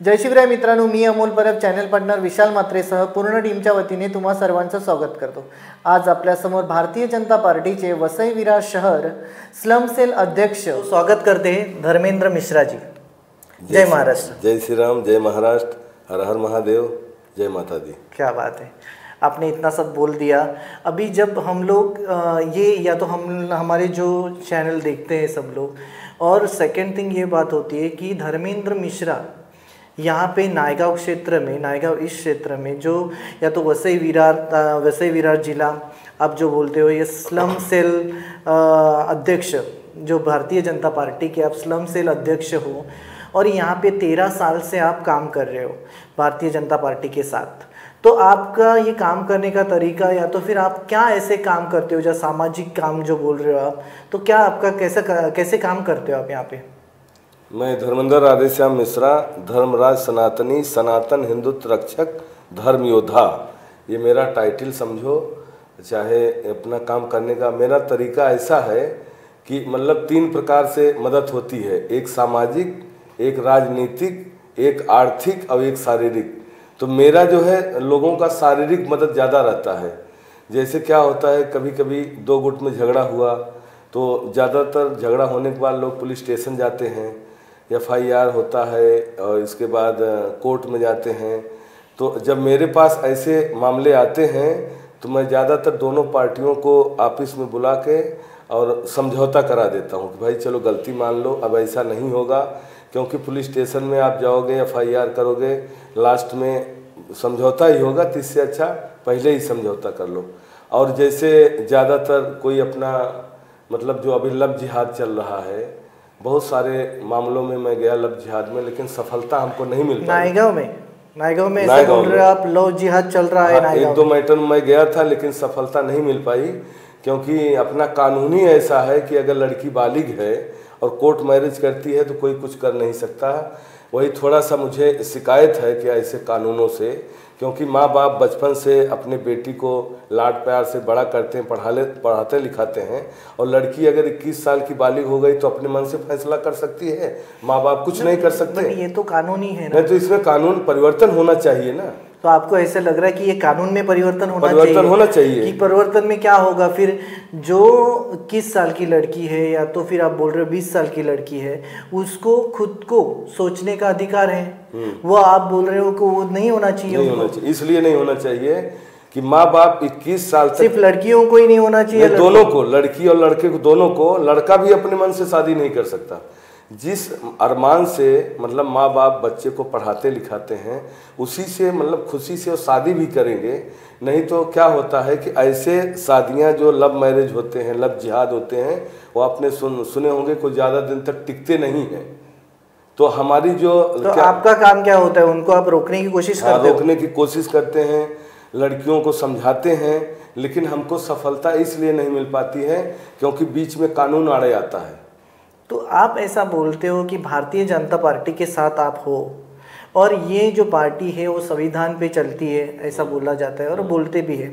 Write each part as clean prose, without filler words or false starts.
जय शिवराय मित्रांनो, मी अमोल परब चॅनल पार्टनर विशाल मात्रेसह पूर्ण टीमच्या वतीने तुम्हा सर्वांचं स्वागत करतो। आज आपल्यासमोर भारतीय जनता पार्टीचे वसई विरार शहर स्लम सेल अध्यक्ष स्वागत करते हैं धर्मेंद्र मिश्रा जी। जय महाराष्ट्र। जय श्री राम, जय महाराष्ट्र, हर हर महादेव, जय माता दी। क्या बात है, आपने इतना सब बोल दिया। अभी जब हम लोग ये या तो हमारे जो चैनल देखते हैं सब लोग, और सेकंड थिंग ये बात होती है कि धर्मेंद्र मिश्रा यहाँ पे नायगांव क्षेत्र में, नायगांव इस क्षेत्र में जो या तो वसई विरार जिला आप जो बोलते हो, ये स्लम सेल अध्यक्ष जो भारतीय जनता पार्टी के आप स्लम सेल अध्यक्ष हो, और यहाँ पे 13 साल से आप काम कर रहे हो भारतीय जनता पार्टी के साथ। तो आपका ये काम करने का तरीका, या तो फिर आप क्या ऐसे काम करते हो जो सामाजिक काम जो बोल रहे हो आप, तो क्या आपका कैसे काम करते हो आप यहाँ पे? मैं धर्मेंद्र राधेश्याम मिश्रा, धर्मराज सनातनी, सनातन हिंदुत्व रक्षक, धर्म योद्धा, ये मेरा टाइटल समझो। चाहे अपना काम करने का मेरा तरीका ऐसा है कि मतलब 3 प्रकार से मदद होती है, एक सामाजिक, एक राजनीतिक, एक आर्थिक और एक शारीरिक। तो मेरा जो है लोगों का शारीरिक मदद ज़्यादा रहता है। जैसे क्या होता है, कभी कभी 2 गुट में झगड़ा हुआ तो ज़्यादातर झगड़ा होने के बाद लोग पुलिस स्टेशन जाते हैं, FIR होता है और इसके बाद कोर्ट में जाते हैं। तो जब मेरे पास ऐसे मामले आते हैं तो मैं ज़्यादातर दोनों पार्टियों को आपस में बुला के और समझौता करा देता हूँ कि भाई चलो गलती मान लो, अब ऐसा नहीं होगा। क्योंकि पुलिस स्टेशन में आप जाओगे, FIR करोगे, लास्ट में समझौता ही होगा, तो इससे अच्छा पहले ही समझौता कर लो। और जैसे ज़्यादातर कोई अपना मतलब जो अभी लव जिहाद चल रहा है, बहुत सारे मामलों में मैं गया लव जिहाद में, लेकिन सफलता हमको नहीं मिल पाई। नायगांव में ऐसा बोल रहे हो आप, लव जिहाद चल रहा है नायगांव में? 1-2 मैटर में मैं गया था, लेकिन सफलता नहीं मिल पाई। क्योंकि अपना कानून ही ऐसा है कि अगर लड़की बालिग है और कोर्ट मैरिज करती है तो कोई कुछ कर नहीं सकता। वही थोड़ा सा मुझे शिकायत है कि ऐसे कानूनों से, क्योंकि माँ बाप बचपन से अपने बेटी को लाड प्यार से बड़ा करते हैं, पढ़ाते लिखाते हैं। और लड़की अगर 21 साल की बालिग हो गई तो अपने मन से फैसला कर सकती है, माँ बाप कुछ नहीं कर सकते। ये तो कानून ही है ना। नहीं तो इसमें कानून परिवर्तन होना चाहिए ना। तो आपको ऐसे लग रहा है कि ये कानून में परिवर्तन होना चाहिए कि परिवर्तन में क्या होगा फिर? जो 21 साल की लड़की है या तो फिर आप बोल रहे हो 20 साल की लड़की है, उसको खुद को सोचने का अधिकार है। वो आप बोल रहे हो कि वो नहीं होना चाहिए? नहीं होना चाहिए। इसलिए नहीं होना चाहिए कि माँ बाप 21 साल तक, सिर्फ लड़कियों को ही नहीं होना चाहिए, दोनों को, लड़की और लड़के को, दोनों को। लड़का भी अपने मन से शादी नहीं कर सकता। जिस अरमान से मतलब माँ बाप बच्चे को पढ़ाते लिखाते हैं, उसी से मतलब खुशी से वो शादी भी करेंगे। नहीं तो क्या होता है कि ऐसे शादियाँ जो लव मैरिज होते हैं, लव जिहाद होते हैं, वो आपने सुने होंगे कोई ज़्यादा दिन तक टिकते नहीं हैं। तो हमारी जो आपका काम क्या होता है? उनको आप रोकने की कोशिश करते हैं? रोकने की कोशिश करते हैं, लड़कियों को समझाते हैं, लेकिन हमको सफलता इसलिए नहीं मिल पाती है क्योंकि बीच में कानून आड़े आता है। तो आप ऐसा बोलते हो कि भारतीय जनता पार्टी के साथ आप हो, और ये जो पार्टी है वो संविधान पे चलती है, ऐसा बोला जाता है और बोलते भी है,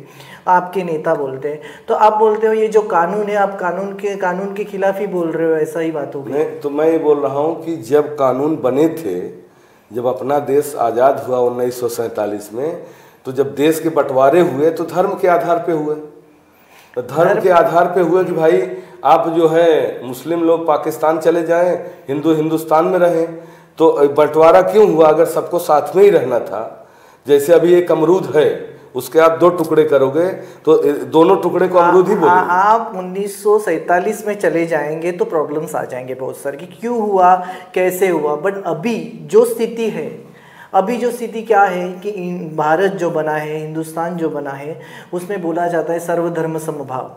आपके नेता बोलते हैं। तो आप बोलते हो ये जो कानून है, आप कानून के खिलाफ ही बोल रहे हो, ऐसा ही बात होगी? नहीं, तो मैं ये बोल रहा हूँ कि जब कानून बने थे, जब अपना देश आज़ाद हुआ 1947 में, तो जब देश के बंटवारे हुए तो धर्म के आधार पे हुए। तो धर्म के आधार पे हुए कि भाई आप जो है मुस्लिम लोग पाकिस्तान चले जाएं, हिंदू हिंदुस्तान में रहें। तो बंटवारा क्यों हुआ? अगर सबको साथ में ही रहना था। जैसे अभी एक अमरूद है, उसके आप 2 टुकड़े करोगे तो दोनों टुकड़े को अमरूद ही बोलेंगे। आप 1947 में चले जाएंगे तो प्रॉब्लम्स आ जाएंगे बहुत सारे कि क्यों हुआ, कैसे हुआ। बट अभी जो स्थिति है, अभी जो स्थिति क्या है कि भारत जो बना है, हिंदुस्तान जो बना है, उसमें बोला जाता है सर्वधर्म समभाव।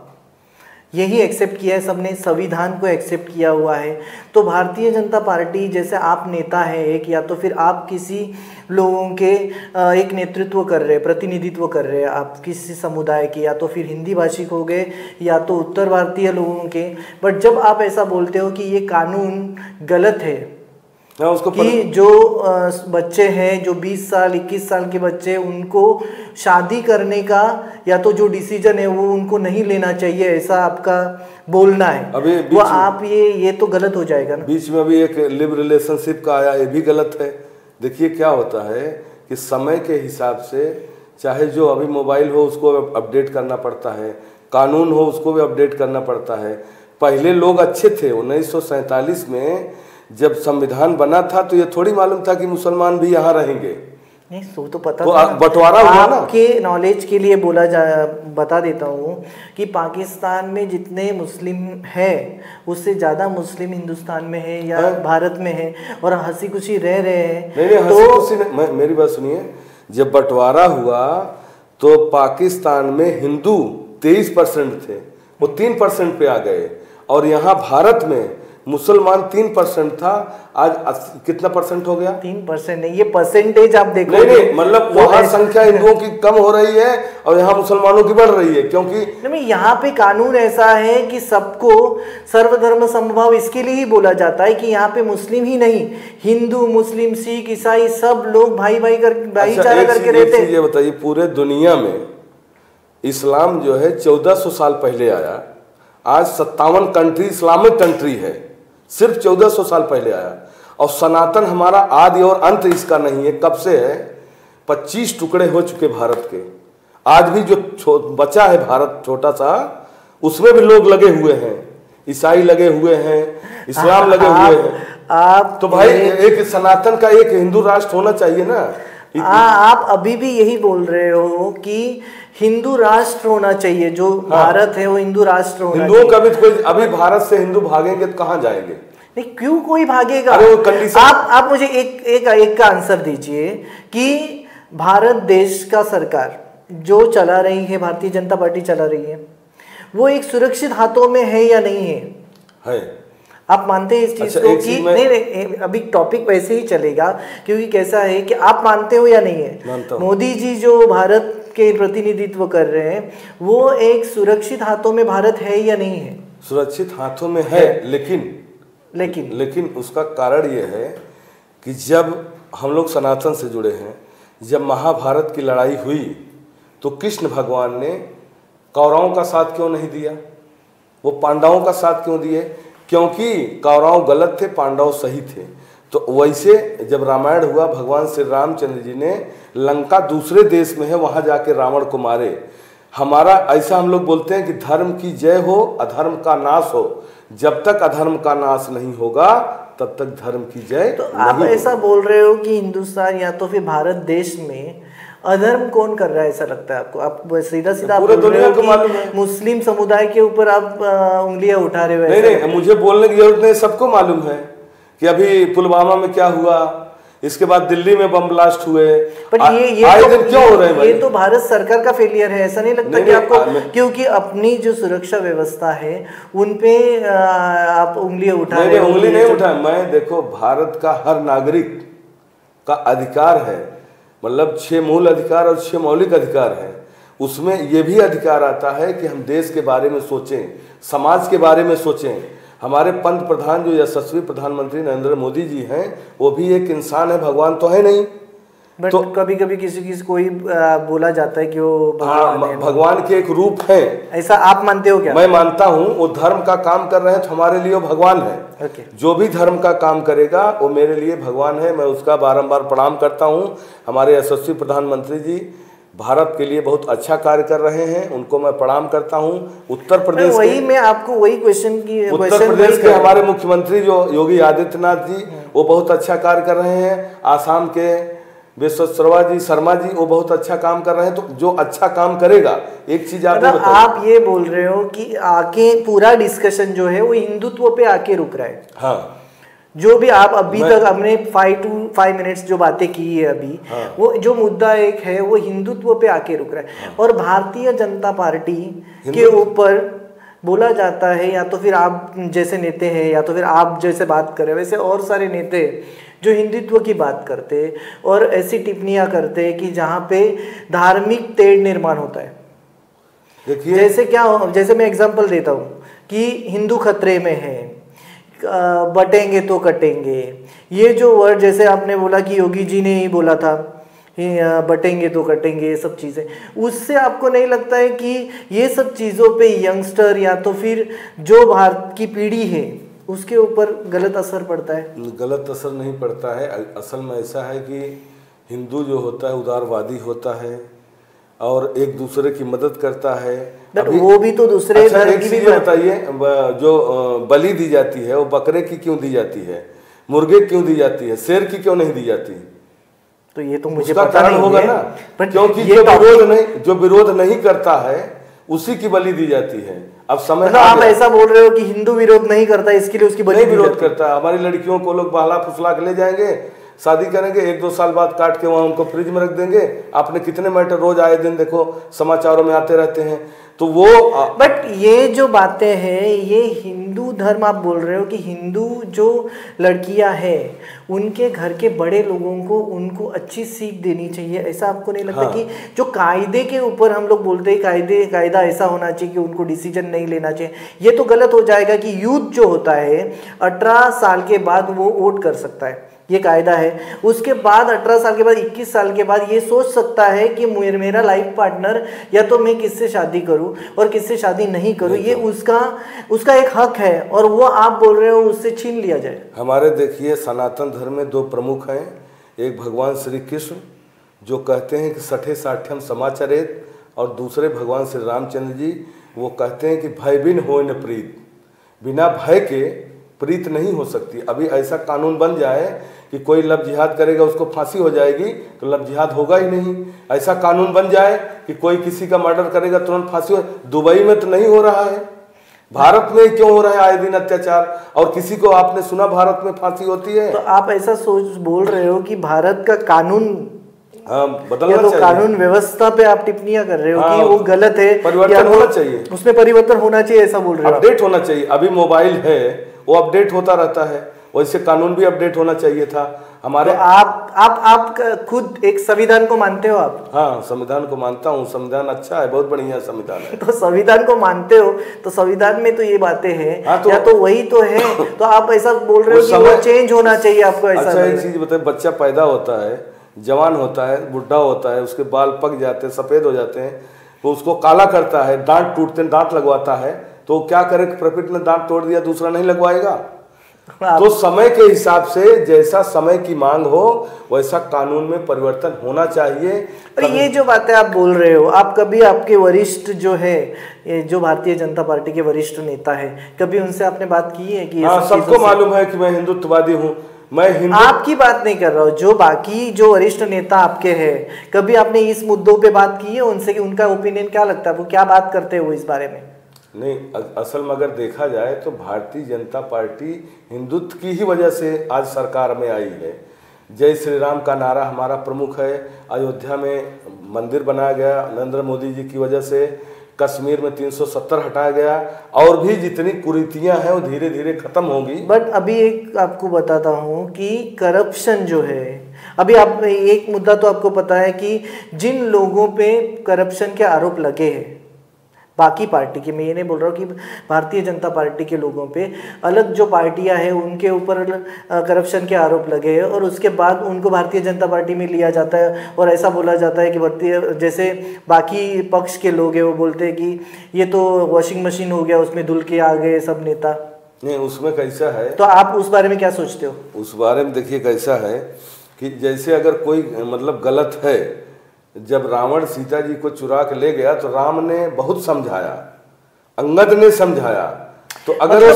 यही एक्सेप्ट किया है सबने, संविधान को एक्सेप्ट किया हुआ है। तो भारतीय जनता पार्टी, जैसे आप नेता है एक, या तो फिर आप किसी लोगों के एक नेतृत्व कर रहे हैं, प्रतिनिधित्व कर रहे हैं आप किसी समुदाय के, या तो फिर हिंदी भाषिक हो गए या तो उत्तर भारतीय लोगों के। बट जब आप ऐसा बोलते हो कि ये कानून गलत है, उसको कि जो बच्चे हैं, जो 20 साल 21 साल के बच्चे, उनको शादी करने का या तो जो डिसीजन है वो उनको नहीं लेना चाहिए, ऐसा आपका बोलना है। अभी वो आप ये तो गलत हो जाएगा ना। बीच में अभी एक लिव रिलेशनशिप का आया, ये भी गलत है। देखिए क्या होता है कि समय के हिसाब से चाहे जो अभी मोबाइल हो उसको अपडेट करना पड़ता है, कानून हो उसको भी अपडेट करना पड़ता है। पहले लोग अच्छे थे। 1947 में जब संविधान बना था तो ये थोड़ी मालूम था कि मुसलमान भी यहाँ रहेंगे। नहीं, सो तो पता तो था। बंटवारा हुआ ना। आपके नॉलेज के लिए बता देता हूँ कि पाकिस्तान में जितने मुस्लिम है उससे ज़्यादा मुस्लिम हिंदुस्तान में है या भारत में है, और हंसी खुशी रह रहे हैं। नहीं हंसी खुशी नहीं, मेरी बात सुनिए। जब बंटवारा हुआ तो पाकिस्तान में हिंदू 23% थे, वो 3% पे आ गए, और यहाँ भारत में मुसलमान 3% था, आज कितना परसेंट हो गया? 3% नहीं, ये परसेंटेज आप देखो। नहीं, मतलब वहाँ संख्या हिंदुओं की कम हो रही है और यहाँ मुसलमानों की बढ़ रही है, क्योंकि नहीं, यहाँ पे कानून ऐसा है कि सबको सर्वधर्म समभाव इसके लिए ही बोला जाता है कि यहाँ पे मुस्लिम ही नहीं, हिंदू मुस्लिम सिख ईसाई सब लोग भाईचारा करके रहते हैं। ये बताइए, पूरे दुनिया में इस्लाम जो है 1400 साल पहले आया, आज 57 कंट्री इस्लामिक कंट्री है, सिर्फ 1400 साल पहले आया। और सनातन हमारा आदि और अंत इसका नहीं है, कब से है? 25 टुकड़े हो चुके भारत के। आज भी जो बचा है भारत छोटा सा, उसमें भी लोग लगे हुए हैं, ईसाई लगे हुए हैं, इस्लाम लगे हुए हैं। आप तो भाई एक सनातन का एक हिंदू राष्ट्र होना चाहिए ना। आप अभी भी यही बोल रहे हो कि हिंदू राष्ट्र होना चाहिए, जो भारत है वो हिंदू राष्ट्र होना चाहिए। हिंदुओं का भी कोई, अभी भारत से हिंदू भागेंगे तो कहाँ जाएंगे? नहीं, क्यों कोई भागेगा? अरे वो कंडीशन। आप मुझे एक का आंसर दीजिए कि भारत देश का सरकार जो चला रही है, भारतीय जनता पार्टी चला रही है, वो एक सुरक्षित हाथों में है या नहीं है? आप मानते हैं इस चीज को कि नहीं, अभी टॉपिक वैसे ही चलेगा, क्योंकि कैसा है कि आप मानते हो या नहीं है? मोदी जी जो भारत के प्रतिनिधित्व कर रहे हैं, वो एक सुरक्षित हाथों में भारत है या नहीं है? सुरक्षित हाथों में है, लेकिन उसका कारण ये है कि जब हम लोग सनातन से जुड़े हैं, जब महाभारत की लड़ाई हुई तो कृष्ण भगवान ने कौरवों का साथ क्यों नहीं दिया? वो पांडवों का साथ क्यों दिए? क्योंकि कौरव गलत थे, पांडव सही थे। तो वैसे जब रामायण हुआ, भगवान श्री रामचंद्र जी ने लंका दूसरे देश में है, वहाँ जाके रावण को मारे। हमारा ऐसा हम लोग बोलते हैं कि धर्म की जय हो, अधर्म का नाश हो। जब तक अधर्म का नाश नहीं होगा तब तक धर्म की जय। तो आप ऐसा बोल रहे हो कि हिंदुस्तान या तो फिर भारत देश में अधर्म कौन कर रहा है, ऐसा लगता है आपको? आप सीधा पूरे दुनिया को मालूम है। मुस्लिम समुदाय के ऊपर आप उंगलियां उठा रहे हो? नहीं, मुझे बोलने की जरूरत नहीं, सबको मालूम है कि अभी पुलवामा में क्या हुआ, इसके बाद दिल्ली में बम ब्लास्ट हुए। पर क्यों हो रहे हैं? ये तो भारत सरकार का फेलियर है, ऐसा नहीं लगता कि आपको? क्योंकि अपनी जो सुरक्षा व्यवस्था है उन पे आप उंगलियां उठा रहे हो। उंगली नहीं उठा मैं, देखो भारत का हर नागरिक का अधिकार है, मतलब 6 मूल अधिकार और 6 मौलिक अधिकार है। उसमें ये भी अधिकार आता है कि हम देश के बारे में सोचें, समाज के बारे में सोचें। हमारे पंत प्रधान जो यशस्वी प्रधानमंत्री नरेंद्र मोदी जी हैं, वो भी एक इंसान है, भगवान तो है नहीं। बट तो कभी कभी किसी कोई बोला जाता है कि वो भगवान के एक रूप है। ऐसा आप मानते हो क्या? मैं मानता हूँ। वो धर्म का काम कर रहे हैं तो हमारे लिए भगवान है। जो भी धर्म का काम करेगा वो मेरे लिए भगवान है, मैं उसका बारंबार प्रणाम करता हूँ। हमारे यशस्वी प्रधानमंत्री जी भारत के लिए बहुत अच्छा कार्य कर रहे हैं, उनको मैं प्रणाम करता हूँ। उत्तर प्रदेश मैं आपको वही क्वेश्चन की उत्तर प्रदेश के हमारे मुख्यमंत्री जो योगी आदित्यनाथ जी, वो बहुत अच्छा कार्य कर रहे हैं। आसाम के विश्वेश्वरैया शर्मा जी, वो बहुत अच्छा काम कर रहे हैं। तो जो अच्छा काम करेगा, एक चीज आप ये बोल रहे हो कि आके पूरा डिस्कशन जो है वो हिंदुत्व पे आके रुक रहा है। हाँ, जो भी आप अभी तक हमने 5 to 5 मिनट्स जो बातें की है अभी, वो जो मुद्दा एक है वो हिंदुत्व पे आके रुक रहा है। और भारतीय जनता पार्टी के ऊपर बोला जाता है, या तो फिर आप जैसे नेता हैं या तो फिर आप जैसे बात कर रहे हैं, वैसे और सारे नेता जो हिंदुत्व की बात करते और ऐसी टिप्पणियां करते कि जहाँ पे धार्मिक तेढ़ निर्माण होता है। जैसे मैं एग्जांपल देता हूँ कि हिंदू खतरे में है, बटेंगे तो कटेंगे, ये जो वर्ड जैसे आपने बोला कि योगी जी ने ही बोला था, बटेंगे तो कटेंगे, ये सब चीज़ें, उससे आपको नहीं लगता है कि ये सब चीज़ों पे यंगस्टर या तो फिर जो भारत की पीढ़ी है उसके ऊपर गलत असर पड़ता है? गलत असर नहीं पड़ता है। असल में ऐसा है कि हिंदू जो होता है उदारवादी होता है और एक दूसरे की मदद करता है। बट वो भी तो दूसरे अच्छा, धर्म एक की चीज भी बताइए, जो बलि दी जाती है वो बकरे की क्यों दी जाती है, मुर्गे क्यों दी जाती है, शेर की क्यों नहीं दी जाती? तो ये तो मुझे उसका पता कारण नहीं होगा है, ना, बट क्योंकि जो विरोध नहीं करता है उसी की बलि दी जाती है। अब समय मतलब आप ऐसा बोल रहे हो कि हिंदू विरोध नहीं करता इसके लिए उसकी बलि दी विरोध जाती है? करता है। हमारी लड़कियों को लोग बहला फुसला के ले जाएंगे, शादी करेंगे, 1-2 साल बाद काट के वहाँ उनको फ्रिज में रख देंगे। आपने कितने मैटर रोज आए दिन देखो समाचारों में आते रहते हैं। तो वो बट ये जो बातें हैं ये हिंदू धर्म, आप बोल रहे हो कि हिंदू जो लड़कियां हैं उनके घर के बड़े लोगों को उनको अच्छी सीख देनी चाहिए, ऐसा आपको नहीं लगता? हाँ। कि जो कायदे के ऊपर हम लोग बोलते हैं कायदा ऐसा होना चाहिए कि उनको डिसीजन नहीं लेना चाहिए, ये तो गलत हो जाएगा कि यूथ जो होता है 18 साल के बाद वो वोट कर सकता है, ये कायदा है। उसके बाद 18 साल के बाद 21 साल के बाद ये सोच सकता है कि मेरा लाइफ पार्टनर या तो मैं किससे शादी करूं और किससे शादी नहीं करूं, ये उसका एक हक है और वो आप बोल रहे हो उससे छीन लिया जाए। हमारे देखिए सनातन धर्म में 2 प्रमुख हैं। एक भगवान श्री कृष्ण जो कहते हैं कि सठे साठ्यम समाचरेत, और दूसरे भगवान श्री रामचंद्र जी वो कहते हैं कि भय बिन होय न प्रीत, बिना भय के प्रीत नहीं हो सकती। अभी ऐसा कानून बन जाए कि कोई लव जिहाद करेगा उसको फांसी हो जाएगी, तो लव जिहाद होगा ही नहीं। ऐसा कानून बन जाए कि कोई किसी का मर्डर करेगा तुरंत फांसी हो। दुबई में तो नहीं हो रहा है, भारत में क्यों हो रहा है आए दिन अत्याचार? और किसी को आपने सुना भारत में फांसी होती है? तो आप ऐसा बोल रहे हो कि भारत का कानून बदलना तो चाहिए। कानून व्यवस्था पे आप टिप्पणियां कर रहे हो हाँ, कि वो गलत है, परिवर्तन होना चाहिए, उसमें परिवर्तन होना चाहिए, ऐसा बोल रहे हो? अपडेट होना चाहिए। अभी मोबाइल है वो अपडेट होता रहता है, वैसे कानून भी अपडेट होना चाहिए था हमारे। तो आप खुद एक संविधान को मानते हो आप? हाँ, संविधान को मानता हूँ। संविधान अच्छा है, बहुत बढ़िया संविधान है। तो संविधान को मानते हो तो संविधान में तो ये बातें हैं। हाँ, या तो वही तो है, तो आप ऐसा बोल रहे हो कि वो चेंज होना चाहिए आपको, ऐसा? अच्छा, एक चीज बताए, बच्चा पैदा होता है, जवान होता है, बुढ़ा होता है, उसके बाल पक जाते हैं, सफेद हो जाते हैं, तो उसको काला करता है, दांत टूटते हैं, दांत लगवाता है, तो क्या करे? प्रकृति ने दांत तोड़ दिया, दूसरा नहीं लगवाएगा। तो समय के हिसाब से जैसा समय की मांग हो वैसा कानून में परिवर्तन होना चाहिए। और ये जो बातें आप बोल रहे हो, आप कभी आपके वरिष्ठ जो है, जो भारतीय जनता पार्टी के वरिष्ठ नेता है, कभी उनसे आपने बात की है कि? हाँ, सबको मालूम है कि मैं हिंदुत्ववादी हूँ। मैं आपकी बात नहीं कर रहा हूँ, जो बाकी जो वरिष्ठ नेता आपके हैं, कभी आपने इस मुद्दों पे बात की है उनसे कि उनका ओपिनियन क्या लगता है, वो क्या बात करते हैं वो इस बारे में? नहीं, असल में अगर देखा जाए तो भारतीय जनता पार्टी हिंदुत्व की ही वजह से आज सरकार में आई है। जय श्री राम का नारा हमारा प्रमुख है। अयोध्या में मंदिर बनाया गया नरेंद्र मोदी जी की वजह से। कश्मीर में 370 हटाया गया, और भी जितनी कुरीतियां हैं वो धीरे धीरे खत्म होंगी। बट अभी एक आपको बताता हूँ कि करप्शन जो है, अभी आप एक मुद्दा तो आपको पता है कि जिन लोगों पे करप्शन के आरोप लगे हैं बाकी पार्टी के, मैं ये नहीं बोल रहा हूँ कि भारतीय जनता पार्टी के लोगों पे, अलग जो पार्टियां हैं उनके ऊपर करप्शन के आरोप लगे हैं और उसके बाद उनको भारतीय जनता पार्टी में लिया जाता है और ऐसा बोला जाता है कि भारतीय, जैसे बाकी पक्ष के लोग हैं वो बोलते हैं कि ये तो वॉशिंग मशीन हो गया, उसमें धुल के आ गए सब नेता। नहीं, उसमें कैसा है, तो आप उस बारे में क्या सोचते हो? उस बारे में देखिए कैसा है कि जैसे अगर कोई मतलब गलत है, जब रावण सीता जी को चुरा के ले गया तो राम ने बहुत समझाया, अंगद ने समझाया, तो अगर वो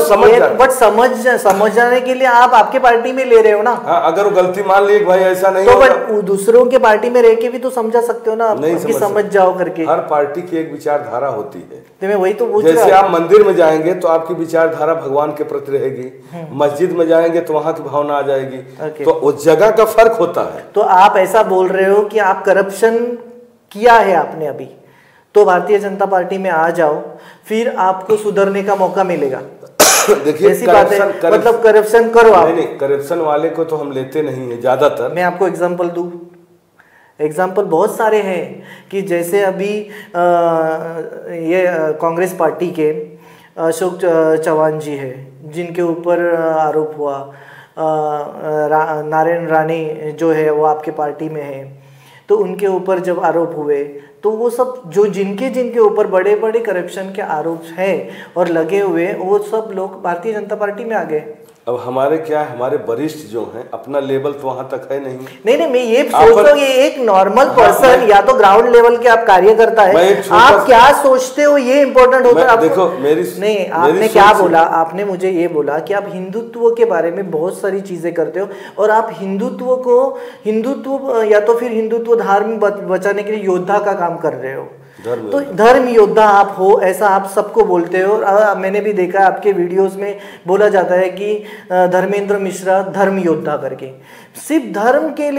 समझाने के लिए आप आपके पार्टी में ले रहे हो ना। हाँ, अगर वो गलती मान ली भाई ऐसा नहीं तो बट दूसरों के पार्टी में रह के भी तो समझा सकते हो ना आप, नहीं समझ जाओ करके। हर पार्टी की एक विचारधारा होती है, तो मैं वही तो पूछ जैसे आप मंदिर में जाएंगे तो आपकी विचारधारा भगवान के प्रति रहेगी, मस्जिद में जाएंगे तो वहां की भावना आ जाएगी, तो उस जगह का फर्क होता है। तो आप ऐसा बोल रहे हो कि आप करप्शन किया है आपने अभी, तो भारतीय जनता पार्टी में आ जाओ, फिर आपको सुधरने का मौका मिलेगा। देखिए, ऐसी बात है, मतलब करप्शन करो आप। नहीं, करप्शन वाले को तो हम लेते नहीं है ज्यादातर। मैं आपको एग्जांपल दूं, एग्जाम्पल बहुत सारे हैं कि जैसे अभी ये कांग्रेस पार्टी के अशोक चौहान जी है जिनके ऊपर आरोप हुआ, नारायण राणे जो है वो आपके पार्टी में है, तो तो उनके ऊपर जब आरोप हुए तो वो सब जो जिनके जिनके ऊपर बड़े बड़े करप्शन के आरोप हैं और लगे हुए, वो सब लोग भारतीय जनता पार्टी में आ गए। अब हमारे क्या है, हमारे वरिष्ठ जो हैं अपना लेवल तो वहां तक है नहीं। नहीं, मैं ये सोच रहा हूँ ये एक नॉर्मल पर्सन या तो ग्राउंड लेवल के आप कार्यकर्ता है, आप क्या सोचते हो ये इंपॉर्टेंट होता है। देखो मेरी नहीं, आपने क्या बोला, आपने मुझे ये बोला कि आप हिंदुत्व के बारे में बहुत सारी चीजें करते हो और आप हिंदुत्व या तो फिर हिंदुत्व धर्म बचाने के लिए योद्धा का काम कर रहे हो। तो धर्म योद्धा आप हो, ऐसा आप सबको बोलते हो। और मैंने भी देखा है आपके वीडियोस में बोला जाता है कि धर्मेंद्र मिश्रा धर्म योद्धा करके। सिर्फ धर्म के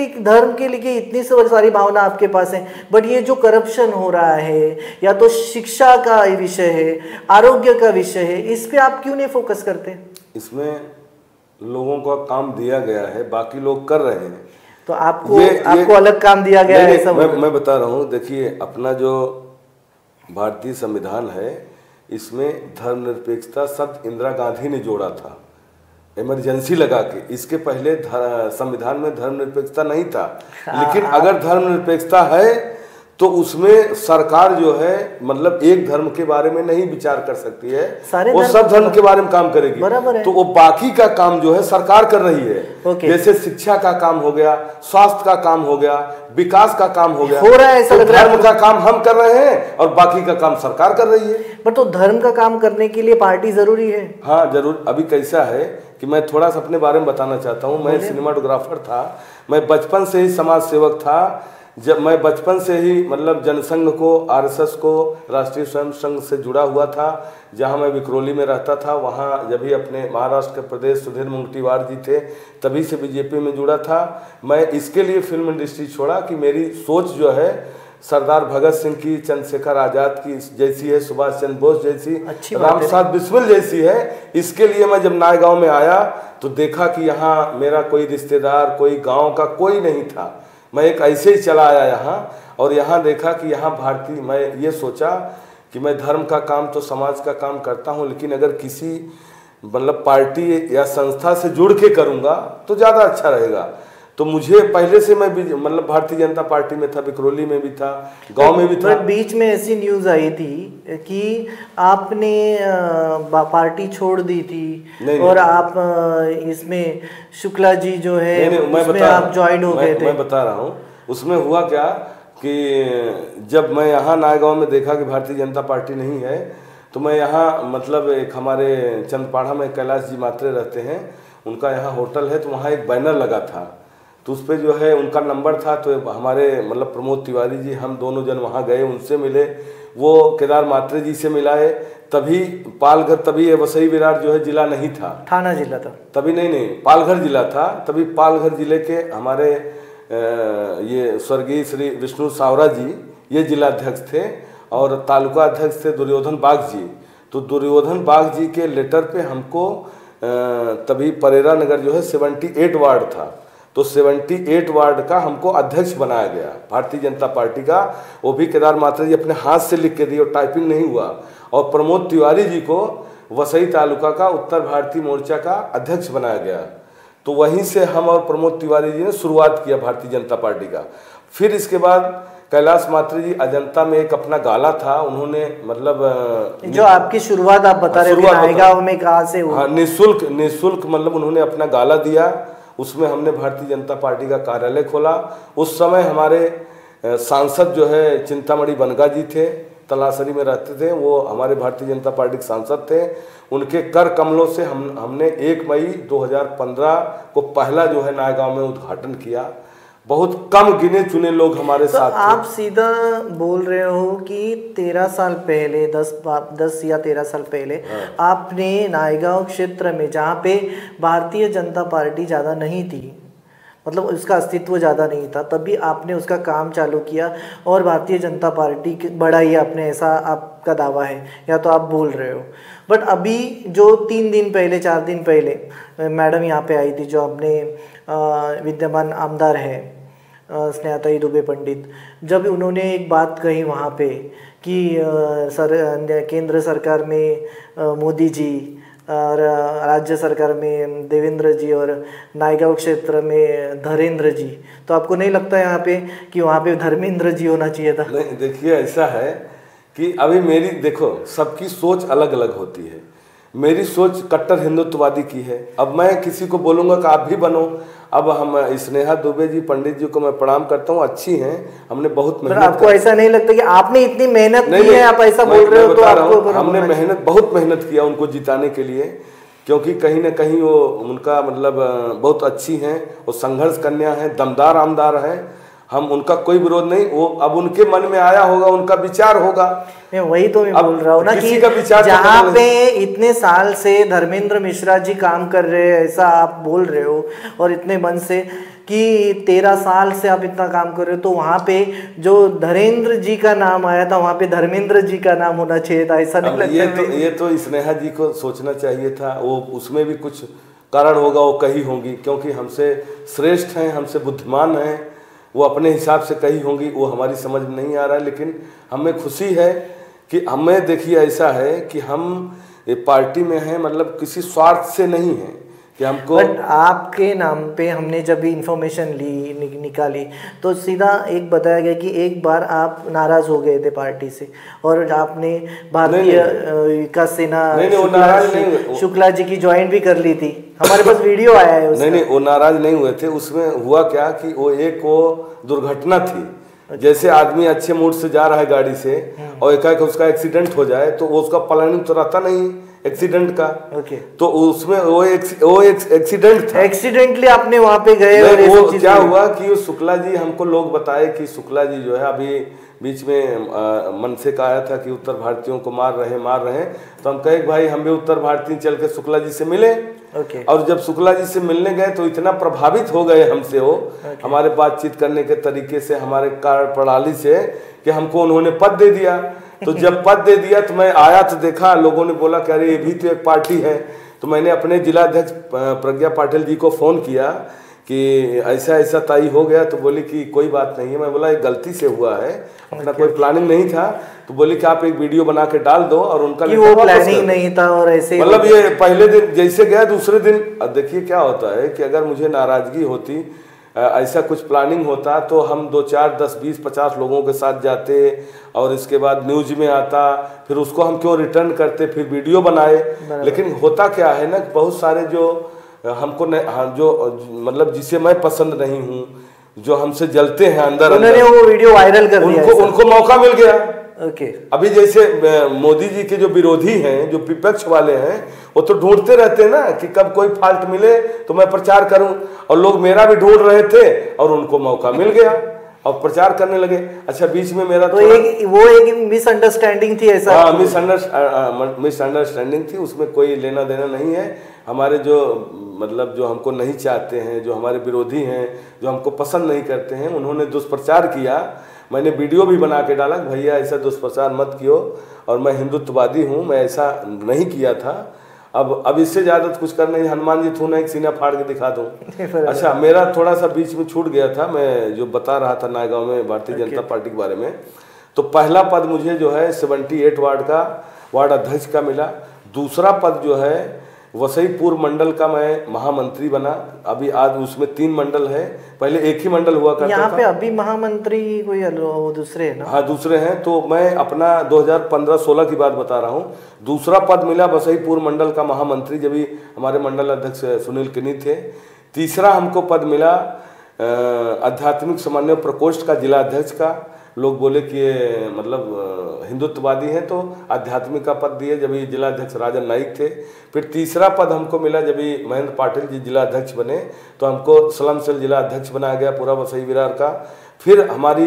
लिए इतनी सारी भावना आपके पास है, बट ये जो करप्शन हो रहा है या तो शिक्षा का विषय है, आरोग्य का विषय है, इस पे आप क्यों नहीं फोकस करते? इसमें लोगों का काम दिया गया है, बाकी लोग कर रहे हैं, तो आपको अलग काम दिया गया है सब। मैं बता रहा हूँ, देखिए अपना जो भारतीय संविधान है इसमें धर्मनिरपेक्षता शब्द इंदिरा गांधी ने जोड़ा था इमरजेंसी लगा के। इसके पहले संविधान में धर्मनिरपेक्षता नहीं था। लेकिन अगर धर्मनिरपेक्षता है तो उसमें सरकार जो है मतलब एक धर्म के बारे में नहीं विचार कर सकती है, वो सब धर्म के बारे में काम करेगी। बराबर है। तो वो बाकी का काम जो है सरकार कर रही है। जैसे शिक्षा का काम हो गया, स्वास्थ्य का काम हो गया, विकास का काम हो गया, हो रहा है ऐसा लग रहा है। धर्म का काम हम कर रहे हैं और बाकी का काम सरकार कर रही है। पर तो धर्म का काम करने के लिए पार्टी जरूरी है। हाँ जरूर। अभी कैसा है कि मैं थोड़ा सा अपने बारे में बताना चाहता हूँ। मैं सिनेमाटोग्राफर था, मैं बचपन से ही समाज सेवक था। जब मैं बचपन से ही मतलब जनसंघ को, आरएसएस को, राष्ट्रीय स्वयं संघ से जुड़ा हुआ था। जहां मैं विक्रोली में रहता था वहां जब भी अपने महाराष्ट्र के प्रदेश सुधीर मुंगटीवार जी थे तभी से बीजेपी में जुड़ा था। मैं इसके लिए फिल्म इंडस्ट्री छोड़ा कि मेरी सोच जो है सरदार भगत सिंह की, चंद्रशेखर आजाद की जैसी है, सुभाष चंद्र बोस जैसी, राम प्रसाद बिस्मिल जैसी है। इसके लिए मैं जब नायगांव में आया तो देखा कि यहाँ मेरा कोई रिश्तेदार, कोई गाँव का कोई नहीं था। मैं एक ऐसे ही चला आया यहाँ और यहाँ देखा कि यहाँ भारतीय, मैं ये सोचा कि मैं धर्म का काम तो समाज का काम करता हूँ, लेकिन अगर किसी मतलब पार्टी या संस्था से जुड़ के करूँगा तो ज़्यादा अच्छा रहेगा। तो मुझे पहले से मैं मतलब भारतीय जनता पार्टी में था, विक्रोली में भी था, गांव में भी था। बीच में ऐसी न्यूज़ आई थी कि आपने पार्टी छोड़ दी थी। नहीं, और नहीं। आप इसमें शुक्ला जी जो है उसमें आप ज्वाइन हो गए थे। मैं बता रहा हूँ उसमें हुआ क्या कि जब मैं यहाँ नायगांव में देखा कि भारतीय जनता पार्टी नहीं है तो मैं यहाँ मतलब एक हमारे चंदपाड़ा में कैलाश जी मात्रे रहते हैं, उनका यहाँ होटल है, तो वहाँ एक बैनर लगा था। तो उस पर जो है उनका नंबर था, तो हमारे मतलब प्रमोद तिवारी जी, हम दोनों जन वहाँ गए, उनसे मिले, वो केदार मात्रे जी से मिलाए। तभी पालघर, तभी ये वसई विरार जो है जिला नहीं था, थाना जिला था तभी, नहीं पालघर जिला था। तभी पालघर जिले के हमारे ये स्वर्गीय श्री विष्णु सावरा जी ये जिलाध्यक्ष थे और तालुका अध्यक्ष थे दुर्योधन बाग जी। तो दुर्योधन बाग जी के लेटर पे हमको तभी परेरा नगर जो है 78 वार्ड था, तो 78 वार्ड का हमको अध्यक्ष बनाया गया भारतीय जनता पार्टी का। वो भी केदार मात्रा जी अपने हाथ से लिख के दिए और टाइपिंग नहीं हुआ। और प्रमोद तिवारी जी को वसई तालुका का उत्तर भारतीय मोर्चा का अध्यक्ष बनाया गया। तो वहीं से हम और प्रमोद तिवारी जी ने शुरुआत किया भारतीय जनता पार्टी का। फिर इसके बाद कैलाश मात्रे जी अजंता में एक अपना गाला था, उन्होंने मतलब जो आपकी शुरुआत आप बता रहे थे नायगांव में, कहाँ से हुआ? हाँ, निःशुल्क मतलब उन्होंने अपना गाला दिया, उसमें हमने भारतीय जनता पार्टी का कार्यालय खोला। उस समय हमारे सांसद जो है चिंतामणि बनगा जी थे, तलासरी में रहते थे, वो हमारे भारतीय जनता पार्टी के सांसद थे। उनके कर कमलों से हमने 1 मई 2015 को पहला जो है नायगांव में उद्घाटन किया। बहुत कम गिने चुने लोग हमारे साथ थे। आप सीधा बोल रहे हो कि 13 साल पहले, 10 या 13 साल पहले आपने नायगांव क्षेत्र में, जहाँ पे भारतीय जनता पार्टी ज़्यादा नहीं थी, मतलब उसका अस्तित्व ज़्यादा नहीं था, तभी आपने उसका काम चालू किया और भारतीय जनता पार्टी बढ़ाई आपने, ऐसा आपका दावा है या तो आप बोल रहे हो। बट अभी जो 3 दिन पहले, 4 दिन पहले मैडम यहाँ पे आई थी, जो अपने विद्यमान आमदार है स्नेहताई दुबे पंडित, जब उन्होंने एक बात कही वहाँ पे कि केंद्र सरकार में मोदी जी और राज्य सरकार में देवेंद्र जी और नायगांव क्षेत्र में धर्मेंद्र जी, तो आपको नहीं लगता यहाँ पे कि वहाँ पे धर्मेंद्र जी होना चाहिए था? नहीं, देखिए ऐसा है कि अभी मेरी देखो सबकी सोच अलग अलग होती है। मेरी सोच कट्टर हिंदुत्ववादी की है। अब मैं किसी को बोलूँगा कि आप भी बनो। अब हम स्नेहा दुबे जी पंडित जी को मैं प्रणाम करता हूँ, अच्छी हैं, हमने बहुत मेहनत। आपको ऐसा नहीं लगता कि आपने इतनी मेहनत की है, आप ऐसा बोल रहे हो? तो आपको हमने बहुत मेहनत किया उनको जिताने के लिए, क्योंकि कहीं ना कहीं वो उनका मतलब बहुत अच्छी हैं, वो संघर्ष कन्या हैं, दमदार आमदार हैं। हम उनका कोई विरोध नहीं, वो अब उनके मन में आया होगा, उनका विचार होगा। वही तो मैं बोल रहा हूँ ना कि जहाँ पे इतने साल से धर्मेंद्र मिश्रा जी काम कर रहे हैं, ऐसा आप बोल रहे हो, और इतने मन से कि 13 साल से आप इतना काम कर रहे हो, तो वहाँ पे जो धर्मेंद्र जी का नाम आया था वहाँ पे धर्मेंद्र जी का नाम होना चाहिए था, ऐसा नहीं लगता? ये तो स्नेहा जी को सोचना चाहिए था। वो उसमें भी कुछ कारण होगा, वो कही होंगी, क्योंकि हमसे श्रेष्ठ हैं, हमसे बुद्धिमान हैं, वो अपने हिसाब से कही होंगी, वो हमारी समझ में नहीं आ रहा है। लेकिन हमें खुशी है कि हमें, देखिए ऐसा है कि हम ये पार्टी में हैं, मतलब किसी स्वार्थ से नहीं है कि हमको। बट आपके नाम पे हमने जब भी इंफॉर्मेशन निकाली तो सीधा एक बताया गया कि एक बार आप नाराज हो गए थे पार्टी से, और आपने भारतीय विकास सेना शुक्ला जी की ज्वाइन भी कर ली थी। हमारे पास वीडियो आया है उसका। नहीं, वो नाराज नहीं हुए थे। उसमें हुआ क्या कि वो दुर्घटना थी। जैसे आदमी अच्छे मूड से जा रहा है गाड़ी से और एकाएक उसका एक्सीडेंट हो जाए, तो वो उसका प्लानिंग तो रहता नहीं एक्सीडेंट का। तो उसमें वो एक्सीडेंट था। एक्सीडेंटली आपने वहां पे गए? और वो क्या हुआ कि शुक्ला जी, हमको लोग बताए कि शुक्ला जी जो है अभी बीच में मन से कहा था कि उत्तर भारतीयों को मार रहे हैं। तो हम कहे भाई हम भी उत्तर भारतीय चल के शुक्ला जी से मिले। और जब शुक्ला जी से मिलने गए तो इतना प्रभावित हो गए हमसे, वो हमारे बातचीत करने के तरीके से, हमारे कार्य प्रणाली से, कि हमको उन्होंने पद दे दिया। तो जब पद दे दिया तो मैं आया तो देखा, लोगों ने बोला कि अरे ये भी तो एक पार्टी है। तो मैंने अपने जिलाध्यक्ष प्रज्ञा पाटिल जी को फ़ोन किया कि ऐसा ऐसा तय हो गया। तो बोली कि कोई बात नहीं है। मैं बोला ये गलती से हुआ है, अपना कोई प्लानिंग नहीं था। तो बोली कि आप एक वीडियो बना के डाल दो, और उनका वो प्लानिंग नहीं था और ऐसे मतलब ये पहले दिन जैसे गया दूसरे दिन। अब देखिए क्या होता है कि अगर मुझे नाराजगी होती, ऐसा कुछ प्लानिंग होता, तो हम 2 4 10 20 50 लोगों के साथ जाते और इसके बाद न्यूज में आता, फिर उसको हम क्यों रिटर्न करते, फिर वीडियो बनाए। लेकिन होता क्या है ना, बहुत सारे जो हमको जो मतलब जिसे मैं पसंद नहीं हूँ, जो हमसे जलते हैं अंदर, उन्होंने वो वीडियो वायरल कर दिया, उनको मौका मिल गया। अभी जैसे मोदी जी के जो विरोधी हैं, जो विपक्ष वाले हैं, वो तो ढूंढते रहते हैं ना कि कब कोई फाल्ट मिले तो मैं प्रचार करूं, और लोग मेरा भी ढूंढ रहे थे और उनको मौका मिल गया और प्रचार करने लगे। अच्छा, बीच में मेरा तो एक मिसअंडरस्टैंडिंग थी, ऐसा? हाँ, मिसअंडरस्टैंडिंग थी, उसमें कोई लेना देना नहीं है। हमारे जो मतलब जो हमको नहीं चाहते हैं, जो हमारे विरोधी हैं, जो हमको पसंद नहीं करते हैं, उन्होंने दुष्प्रचार किया। मैंने वीडियो भी बना के डाला, भैया ऐसा दुष्प्रचार मत कियो, और मैं हिंदुत्ववादी हूँ, मैं ऐसा नहीं किया था। अब इससे ज़्यादा कुछ करना ही, हनुमान जी थू ना एक सीना फाड़ के दिखा दूँ। अच्छा, मेरा थोड़ा सा बीच में छूट गया था, मैं जो बता रहा था नायगांव में भारतीय जनता पार्टी के बारे में। तो पहला पद मुझे जो है 78 वार्ड का वार्ड अध्यक्ष का मिला। दूसरा पद जो है वसईपुर मंडल का मैं महामंत्री बना। अभी आज उसमें 3 मंडल है, पहले एक ही मंडल हुआ करता था। यहाँ पे अभी महामंत्री कोई दूसरे है ना? हाँ, दूसरे हैं। तो मैं अपना 2015-16 की बात बता रहा हूँ। दूसरा पद मिला वसईपुर मंडल का महामंत्री, जब भी हमारे मंडल अध्यक्ष सुनील किनी थे। तीसरा हमको पद मिला आध्यात्मिक समन्वय प्रकोष्ठ का जिलाध्यक्ष का। लोग बोले कि ये मतलब हिंदुत्ववादी हैं, तो आध्यात्मिक का पद दिए, जब ये जिलाध्यक्ष राजन नाइक थे। फिर तीसरा पद हमको मिला जब ये महेंद्र पाटिल जी जिलाध्यक्ष बने, तो हमको स्लम सेल जिलाध्यक्ष बनाया गया पूरा वसई विरार का। फिर हमारी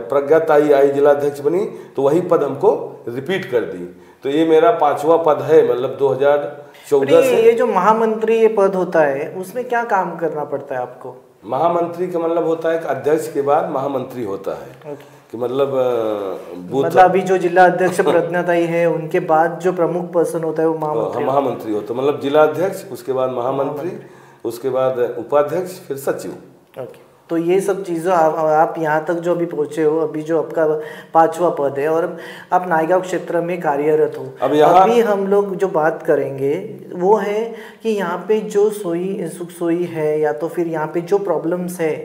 प्रज्ञा ताई आई जिलाध्यक्ष बनी, तो वही पद हमको रिपीट कर दी। तो ये मेरा 5वां पद है, मतलब 2014 से। ये जो महामंत्री ये पद होता है, उसमें क्या काम करना पड़ता है आपको? महामंत्री का मतलब होता है कि अध्यक्ष के बाद महामंत्री होता है। कि मतलब अभी जो जिला अध्यक्ष प्रज्ञाताई है, उनके बाद जो प्रमुख पर्सन होता है वो महामंत्री होता है। मतलब जिला अध्यक्ष, उसके बाद महामंत्री, उसके बाद उपाध्यक्ष, फिर सचिव। तो ये सब चीज़ें आप यहाँ तक जो अभी पहुँचे हो, अभी जो आपका 5वां पद है और आप नायगांव क्षेत्र में कार्यरत हो। अभी हम लोग जो बात करेंगे वो है कि यहाँ पे जो सुख सोई है या तो फिर यहाँ पे जो प्रॉब्लम्स है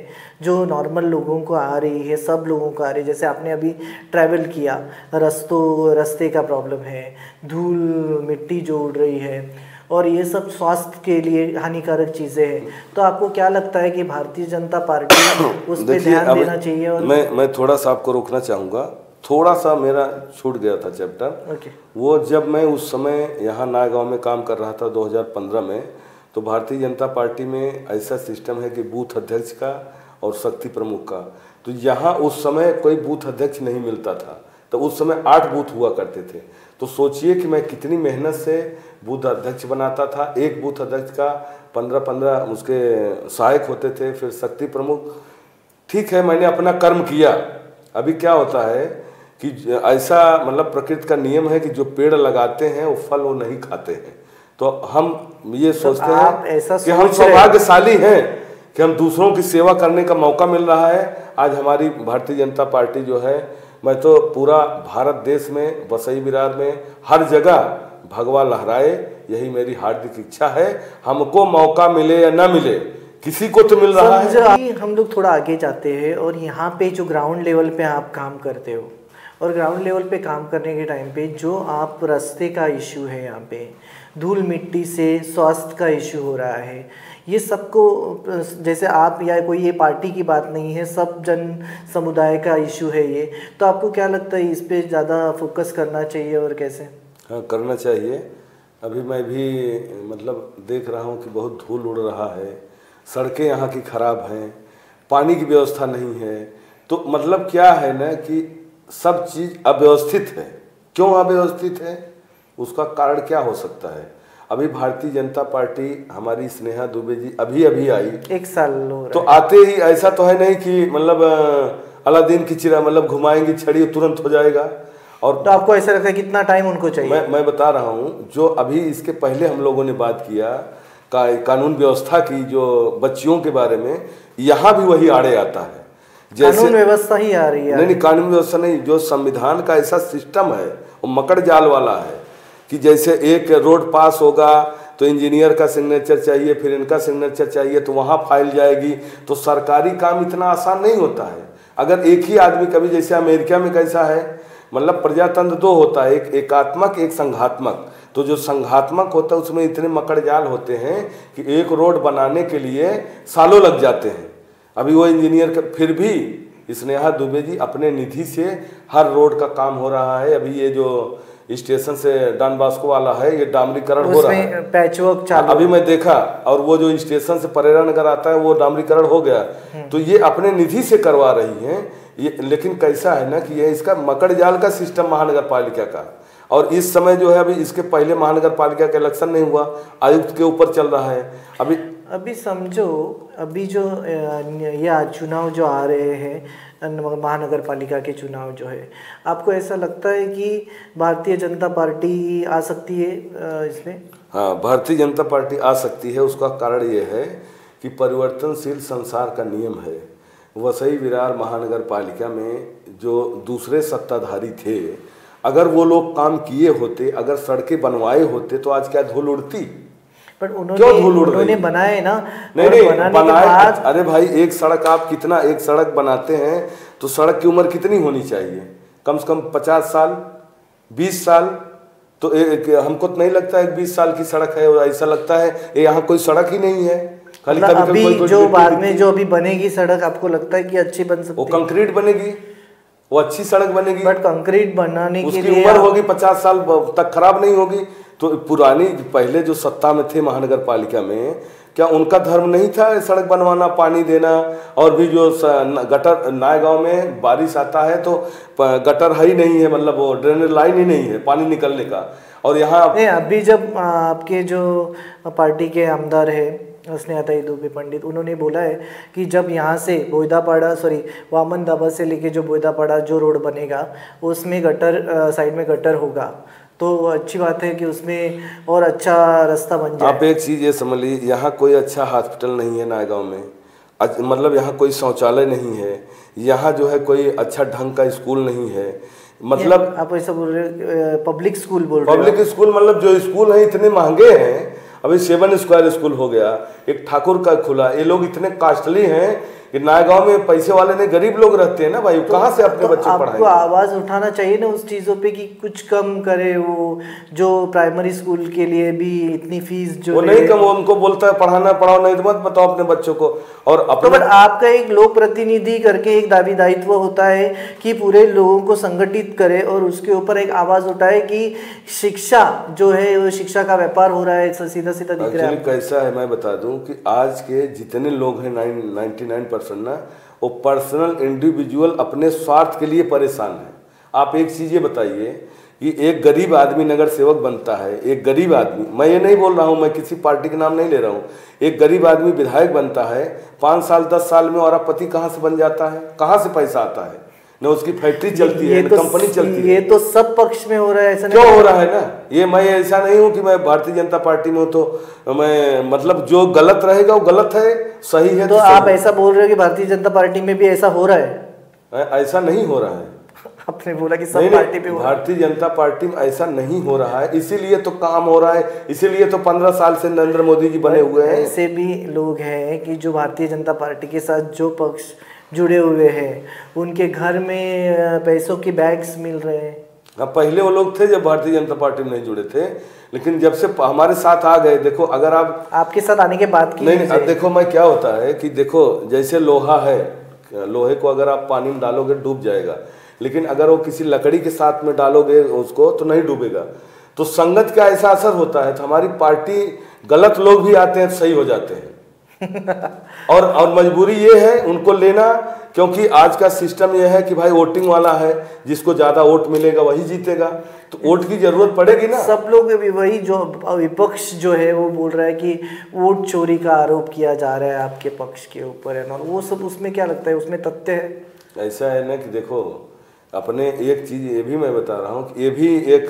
जो नॉर्मल लोगों को आ रही है, सब लोगों को आ रही है। जैसे आपने अभी ट्रैवल किया, रास्ते का प्रॉब्लम है, धूल मिट्टी जो उड़ रही है और ये सब स्वास्थ्य के लिए हानिकारक चीज़ें हैं। तो आपको क्या लगता है कि भारतीय जनता पार्टी उस पर ध्यान देना चाहिए? और मैं थोड़ा सा आपको रोकना चाहूँगा, थोड़ा सा मेरा छूट गया था चैप्टर। वो जब मैं उस समय यहाँ नायगांव में काम कर रहा था 2015 में, तो भारतीय जनता पार्टी में ऐसा सिस्टम है कि बूथ अध्यक्ष का और शक्ति प्रमुख का, तो यहाँ उस समय कोई बूथ अध्यक्ष नहीं मिलता था। तो उस समय 8 बूथ हुआ करते थे। तो सोचिए कि मैं कितनी मेहनत से बूथ अध्यक्ष बनाता था। एक बूथ अध्यक्ष का 15-15 उसके सहायक होते थे, फिर शक्ति प्रमुख। ठीक है, मैंने अपना कर्म किया। अभी क्या होता है कि ऐसा मतलब प्रकृति का नियम है कि जो पेड़ लगाते हैं वो फल वो नहीं खाते हैं। तो हम ये सोचते हैं कि हम सौभाग्यशाली हैं कि हम दूसरों की सेवा करने का मौका मिल रहा है। आज हमारी भारतीय जनता पार्टी जो है, मैं तो पूरा भारत देश में, वसई विरार में, हर जगह भगवा लहराए, यही मेरी हार्दिक इच्छा है। हमको मौका मिले या ना मिले, किसी को तो मिल रहा है। हम लोग थोड़ा आगे जाते हैं और यहाँ पे जो ग्राउंड लेवल पे आप काम करते हो और ग्राउंड लेवल पे काम करने के टाइम पे जो आप रास्ते का इशू है, यहाँ पे धूल मिट्टी से स्वास्थ्य का इशू हो रहा है, ये सबको, जैसे आप या कोई ये पार्टी की बात नहीं है, सब जन समुदाय का इशू है ये, तो आपको क्या लगता है इस पे ज़्यादा फोकस करना चाहिए और कैसे? हाँ, करना चाहिए। अभी मैं भी मतलब देख रहा हूँ कि बहुत धूल उड़ रहा है, सड़कें यहाँ की ख़राब हैं, पानी की व्यवस्था नहीं है। तो मतलब क्या है ना कि सब चीज़ अव्यवस्थित है। क्यों अव्यवस्थित है, उसका कारण क्या हो सकता है? अभी भारतीय जनता पार्टी हमारी स्नेहा दुबे जी अभी आई, 1 साल हो रहा है। तो आते ही ऐसा तो है नहीं कि मतलब अलादीन की चिरा मतलब घुमाएंगी छड़ी तुरंत हो जाएगा। और तो आपको ऐसा लगता है कितना टाइम उनको चाहिए? मैं बता रहा हूँ, जो अभी इसके पहले हम लोगों ने बात किया कानून व्यवस्था की, जो बच्चियों के बारे में, यहाँ भी वही आड़े आता है। जैसे कानून व्यवस्था ही आ रही है। नहीं, कानून व्यवस्था नहीं, जो संविधान का ऐसा सिस्टम है वो मकड़ जाल वाला है कि जैसे एक रोड पास होगा तो इंजीनियर का सिग्नेचर चाहिए, फिर इनका सिग्नेचर चाहिए, तो वहाँ फाइल जाएगी। तो सरकारी काम इतना आसान नहीं होता है। अगर एक ही आदमी, कभी जैसे अमेरिका में कैसा है, मतलब प्रजातंत्र 2 होता है, एक एकात्मक एक संघात्मक। तो जो संघात्मक होता है उसमें इतने मकड़ जाल होते हैं कि एक रोड बनाने के लिए सालों लग जाते हैं। अभी वो इंजीनियर फिर भी स्नेहा दुबे जी अपने निधि से हर रोड का काम हो रहा है। अभी ये जो स्टेशन से डॉन बॉस्को वाला है, ये डामरीकरण हो रहा है, पैचवर्क चालू। अभी मैं देखा, और वो जो स्टेशन से परेरा नगर आता है वो डामरीकरण हो गया। तो ये अपने निधि से करवा रही हैं ये। लेकिन कैसा है ना कि ये इसका मकड़ जाल का सिस्टम महानगर पालिका का, और इस समय जो है, अभी इसके पहले महानगर पालिका का इलेक्शन नहीं हुआ, आयुक्त के ऊपर चल रहा है। अभी समझो, अभी जो ये चुनाव जो आ रहे हैं, महानगर पालिका के चुनाव जो है, आपको ऐसा लगता है कि भारतीय जनता पार्टी आ सकती है इसमें? हाँ, भारतीय जनता पार्टी आ सकती है। उसका कारण ये है कि परिवर्तनशील संसार का नियम है। वसई विरार महानगर पालिका में जो दूसरे सत्ताधारी थे, अगर वो लोग काम किए होते, अगर सड़कें बनवाए होते, तो आज क्या धूल उड़ती? पर उन्होंने बनाए ना। नहीं बनाए। अरे भाई, एक सड़क आप कितना, एक सड़क बनाते हैं तो सड़क की उम्र कितनी होनी चाहिए? कम से कम 50 साल, 20 साल। तो हमको तो नहीं लगता है 20 साल की सड़क है, ऐसा लगता है यहाँ कोई सड़क ही नहीं है। खाली अभी जो बाद में जो अभी बनेगी सड़क, आपको लगता है कि अच्छी बन सकती है? वो कंक्रीट बनेगी, वो अच्छी सड़क बनेगी, बट कंक्रीट बनाने के लिए उम्र होगी 50 साल तक, खराब नहीं होगी। तो पुरानी पहले जो सत्ता में थे महानगर पालिका में, क्या उनका धर्म नहीं था सड़क बनवाना, पानी देना? और भी जो गटर, नायगांव में बारिश आता है तो गटर है ही नहीं है, मतलब वो ड्रेनेज लाइन ही नहीं है पानी निकलने का। और यहाँ अभी जब आपके जो पार्टी के आमदार है स्नेहा दुबे पंडित, उन्होंने बोला है कि जब यहाँ से वामन दाबा से लेके जो बोईदापाड़ा जो रोड बनेगा, उसमें गटर, साइड में गटर होगा, तो अच्छी बात है कि उसमें और अच्छा रास्ता बन जाए। आप एक चीज़ ये समझ लीजिए, यहाँ कोई अच्छा हॉस्पिटल नहीं है नायगांव में, मतलब यहाँ कोई शौचालय नहीं है, यहाँ जो है कोई अच्छा ढंग का स्कूल नहीं है। मतलब आप ऐसा बोल रहे हो, पब्लिक स्कूल बोल रहे हो? पब्लिक स्कूल मतलब जो स्कूल है इतने महंगे हैं। अभी 7 स्क्वायर स्कूल हो गया, एक ठाकुर का खुला, ये लोग इतने कॉस्टली हैं कि नायगांव में पैसे वाले नहीं, गरीब लोग रहते हैं ना भाई, कहाँ से अपने बच्चे पढ़ाएंगे? आपको आवाज़ उठाना चाहिए ना उस चीज़ों पे कि कुछ कम करे। वो जो प्राइमरी स्कूल के लिए भी इतनी फीस जो वो नहीं कम, उनको बोलता है पढ़ाना पढ़ाओ, नहीं तो मत बताओ अपने बच्चों को। और तो बट आपका एक लोक प्रतिनिधि करके एक दायित्व होता है कि पूरे लोगों को संगठित करे और उसके ऊपर एक आवाज़ उठाए कि शिक्षा जो है वो शिक्षा का व्यापार हो रहा है, सीधा सीधा दिख रहा है। कैसा है मैं बता दूं कि आज के जितने लोग हैं 99% ना, वो पर्सनल इंडिविजुअल अपने स्वार्थ के लिए परेशान है। आप एक चीज़ ये बताइए कि एक गरीब आदमी नगर सेवक बनता है, एक गरीब आदमी, मैं ये नहीं बोल रहा हूँ, मैं किसी पार्टी का नाम नहीं ले रहा हूँ, एक गरीब आदमी विधायक बनता है, 5 साल 10 साल में, और अरबपति कहाँ से बन जाता है? कहाँ से पैसा आता है? न उसकी फैक्ट्री चलती है, न कंपनी चलती है। ये तो सब पक्ष में हो रहा है, ऐसा क्यों हो रहा है ना? ये मैं ऐसा नहीं हूँ कि मैं भारतीय जनता पार्टी में हूँ तो मैं मतलब जो गलत रहेगा वो गलत है, सही है तो आप ऐसा बोल रहे हो कि भारतीय जनता पार्टी में भी ऐसा हो रहा है? ऐसा नहीं हो रहा है। आपने बोला कि सब पार्टी पे हो रहा है। भारतीय जनता पार्टी में ऐसा नहीं हो रहा है, इसीलिए तो काम हो रहा है, इसीलिए तो 15 साल से नरेंद्र मोदी जी बने हुए हैं। ऐसे भी लोग हैं कि जो भारतीय जनता पार्टी के साथ जो पक्ष जुड़े हुए हैं उनके घर में पैसों की बैग्स मिल रहे हैं। हाँ, पहले वो लोग थे जब भारतीय जनता पार्टी में नहीं जुड़े थे, लेकिन जब से हमारे साथ आ गए, देखो अगर आप आपके साथ आने के बाद की नहीं, देखो मैं क्या होता है कि देखो जैसे लोहा है, लोहे को अगर आप पानी में डालोगे डूब जाएगा, लेकिन अगर वो किसी लकड़ी के साथ में डालोगे उसको तो नहीं डूबेगा। तो संगत का ऐसा असर होता है। तो हमारी पार्टी गलत लोग भी आते हैं तो सही हो जाते हैं। और मजबूरी ये है उनको लेना, क्योंकि आज का सिस्टम ये है कि भाई वोटिंग वाला है, जिसको ज्यादा वोट मिलेगा वही जीतेगा, तो वोट की जरूरत पड़ेगी ना। सब लोग भी वही, जो विपक्ष जो है वो बोल रहा है कि वोट चोरी का आरोप किया जा रहा है आपके पक्ष के ऊपर है ना, वो सब उसमें क्या लगता है, उसमें तथ्य है? ऐसा है ना कि देखो अपने एक चीज़ ये भी मैं बता रहा हूँ कि ये भी एक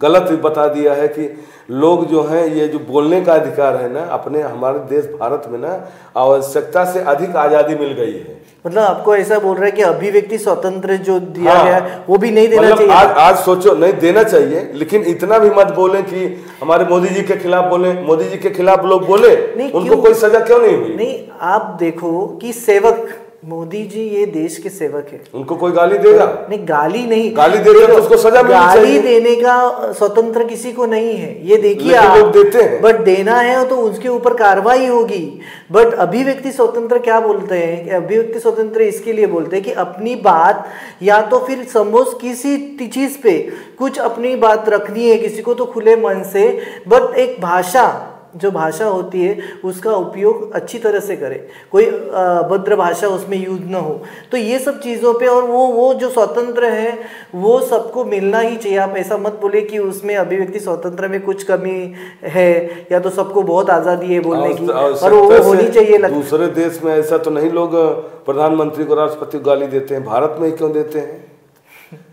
गलत बता दिया है कि लोग जो हैं ये जो बोलने का अधिकार है ना, अपने हमारे देश भारत में ना आवश्यकता से अधिक आज़ादी मिल गई है। मतलब आपको ऐसा बोल रहा है कि अभिव्यक्ति स्वतंत्र जो दिया गया है वो भी नहीं देना चाहिए? आज सोचो, नहीं देना चाहिए, लेकिन इतना भी मत बोले कि हमारे मोदी जी के खिलाफ बोले। मोदी जी के खिलाफ लोग बोले, उनको कोई सजा क्यों नहीं हुई? नहीं, आप देखो कि सेवक मोदी जी ये देश के सेवक है, उनको कोई गाली देगा? नहीं, गाली नहीं, गाली देगा तो उसको सजा मिलनी चाहिए। गाली देने का स्वतंत्र किसी को नहीं है, ये देखिए आप लोग देते हैं, बट देना है तो उसके ऊपर कार्रवाई होगी। बट अभिव्यक्ति स्वतंत्र क्या बोलते हैं? अभिव्यक्ति स्वतंत्र इसके लिए बोलते हैं कि अपनी बात, या तो फिर सपोज किसी चीज पे कुछ अपनी बात रखनी है किसी को तो खुले मन से, बट एक भाषा, जो भाषा होती है उसका उपयोग अच्छी तरह से करे, कोई अभद्र भाषा उसमें यूज ना हो। तो ये सब चीज़ों पे, और वो जो स्वतंत्र है वो सबको मिलना ही चाहिए। आप ऐसा मत बोले कि उसमें अभिव्यक्ति स्वतंत्र में कुछ कमी है या तो सबको बहुत आज़ादी है बोलने की, और वो होनी चाहिए। दूसरे देश में ऐसा तो नहीं, लोग प्रधानमंत्री को, राष्ट्रपति को गाली देते हैं, भारत में क्यों देते हैं?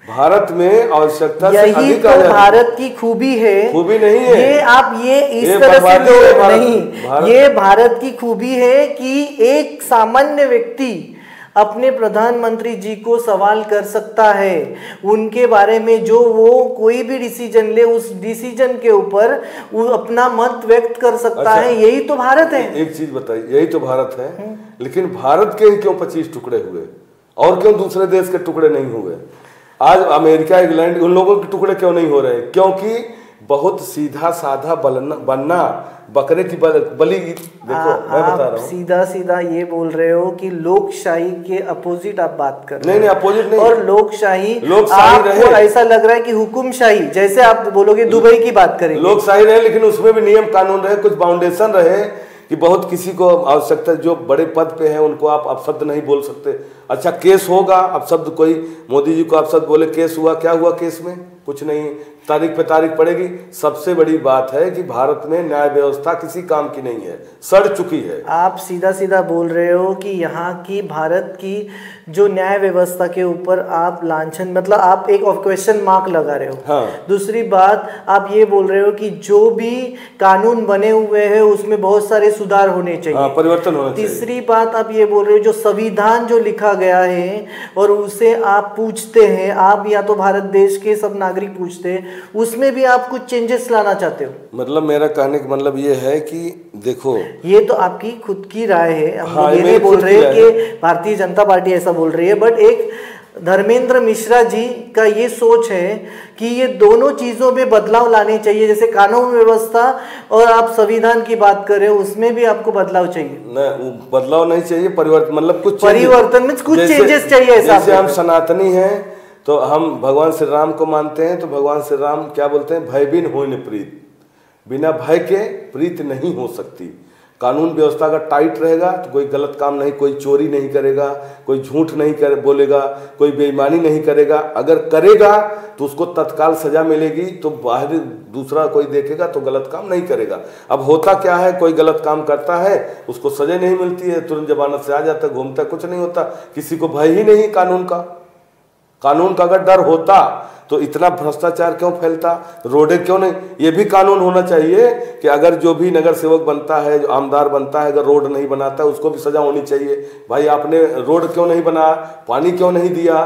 भारत में आवश्यकता से अधिक, तो भारत की खूबी है, खूबी नहीं है ये आप ये इस तरह से नहीं, ये भारत की खूबी है कि एक सामान्य व्यक्ति अपने प्रधानमंत्री जी को सवाल कर सकता है, उनके बारे में जो वो कोई भी डिसीजन ले उस डिसीजन के ऊपर वो अपना मत व्यक्त कर सकता है। यही तो भारत है। एक चीज बताइए, यही तो भारत है, लेकिन भारत के क्यों 25 टुकड़े हुए और क्यों दूसरे देश के टुकड़े नहीं हुए? आज अमेरिका, इंग्लैंड, उन लोगों के टुकड़े क्यों नहीं हो रहे? क्योंकि बहुत सीधा साधा बनना, बकरे की बलि। देखो मैं बता रहा हूँ, सीधा सीधा ये बोल रहे हो कि लोकशाही के अपोजिट आप बात कर रहे हो। नहीं, अपोजिट नहीं, और लोकशाही रहे, ऐसा लग रहा है कि हुकुमशाही, जैसे आप बोलोगे दुबई की बात करेंगे, लोकशाही रहे, लेकिन उसमें भी नियम कानून रहे, कुछ बाउंडेशन रहे कि बहुत किसी को आवश्यकता, जो बड़े पद पे हैं उनको आप अपशब्द नहीं बोल सकते। अच्छा केस होगा, अपशब्द कोई मोदी जी को अपशब्द बोले, केस हुआ, क्या हुआ केस में? कुछ नहीं, तारीख पे तारीख पड़ेगी। सबसे बड़ी बात है कि भारत में न्याय व्यवस्था किसी काम की नहीं है, सड़ चुकी है। आप सीधा सीधा बोल रहे हो कि यहाँ की भारत की जो न्याय व्यवस्था के ऊपर आप लांछन, मतलब आप एक क्वेश्चन मार्क लगा रहे हो। हाँ। दूसरी बात आप ये बोल रहे हो कि जो भी कानून बने हुए हैं उसमें बहुत सारे सुधार होने चाहिए। हाँ, परिवर्तन होना चाहिए। तीसरी बात आप ये बोल रहे हो जो संविधान जो लिखा गया है और उसे आप पूछते हैं, आप या तो भारत देश के सब नागरिक पूछते हैं, उसमें भी आप कुछ चेंजेस लाना चाहते हो। मतलब मेरा कहने का मतलब ये है कि देखो, ये तो आपकी खुद की राय है, हम हाँ, ये नहीं बोल रहे कि भारतीय जनता पार्टी ऐसा बोल रही है, बट एक धर्मेंद्र मिश्रा जी का ये सोच है कि ये दोनों चीजों में बदलाव लाने चाहिए। जैसे कानून व्यवस्था और आप संविधान की बात कर रहे हो, उसमें भी आपको बदलाव चाहिए। न, बदलाव नहीं चाहिए, परिवर्तन, मतलब कुछ परिवर्तन में कुछ चेंजेस चाहिए। जैसे हम सनातनी हैं तो हम भगवान श्री राम को मानते हैं, तो भगवान श्री राम क्या बोलते हैं, भयबिन होय न प्रीत, बिना भय के प्रीत नहीं हो सकती। कानून व्यवस्था अगर टाइट रहेगा तो कोई गलत काम नहीं, कोई चोरी नहीं करेगा, कोई झूठ नहीं बोलेगा, कोई बेईमानी नहीं करेगा। अगर करेगा तो उसको तत्काल सजा मिलेगी, तो बाहर दूसरा कोई देखेगा तो गलत काम नहीं करेगा। अब होता क्या है, कोई गलत काम करता है उसको सजा नहीं मिलती है, तुरंत जमानत से आ जाता है, घूमता, कुछ नहीं होता, किसी को भय ही नहीं कानून का। कानून का अगर डर होता तो इतना भ्रष्टाचार क्यों फैलता, रोडें क्यों नहीं। ये भी कानून होना चाहिए कि अगर जो भी नगर सेवक बनता है, जो आमदार बनता है, अगर रोड नहीं बनाता है उसको भी सजा होनी चाहिए। भाई आपने रोड क्यों नहीं बनाया, पानी क्यों नहीं दिया,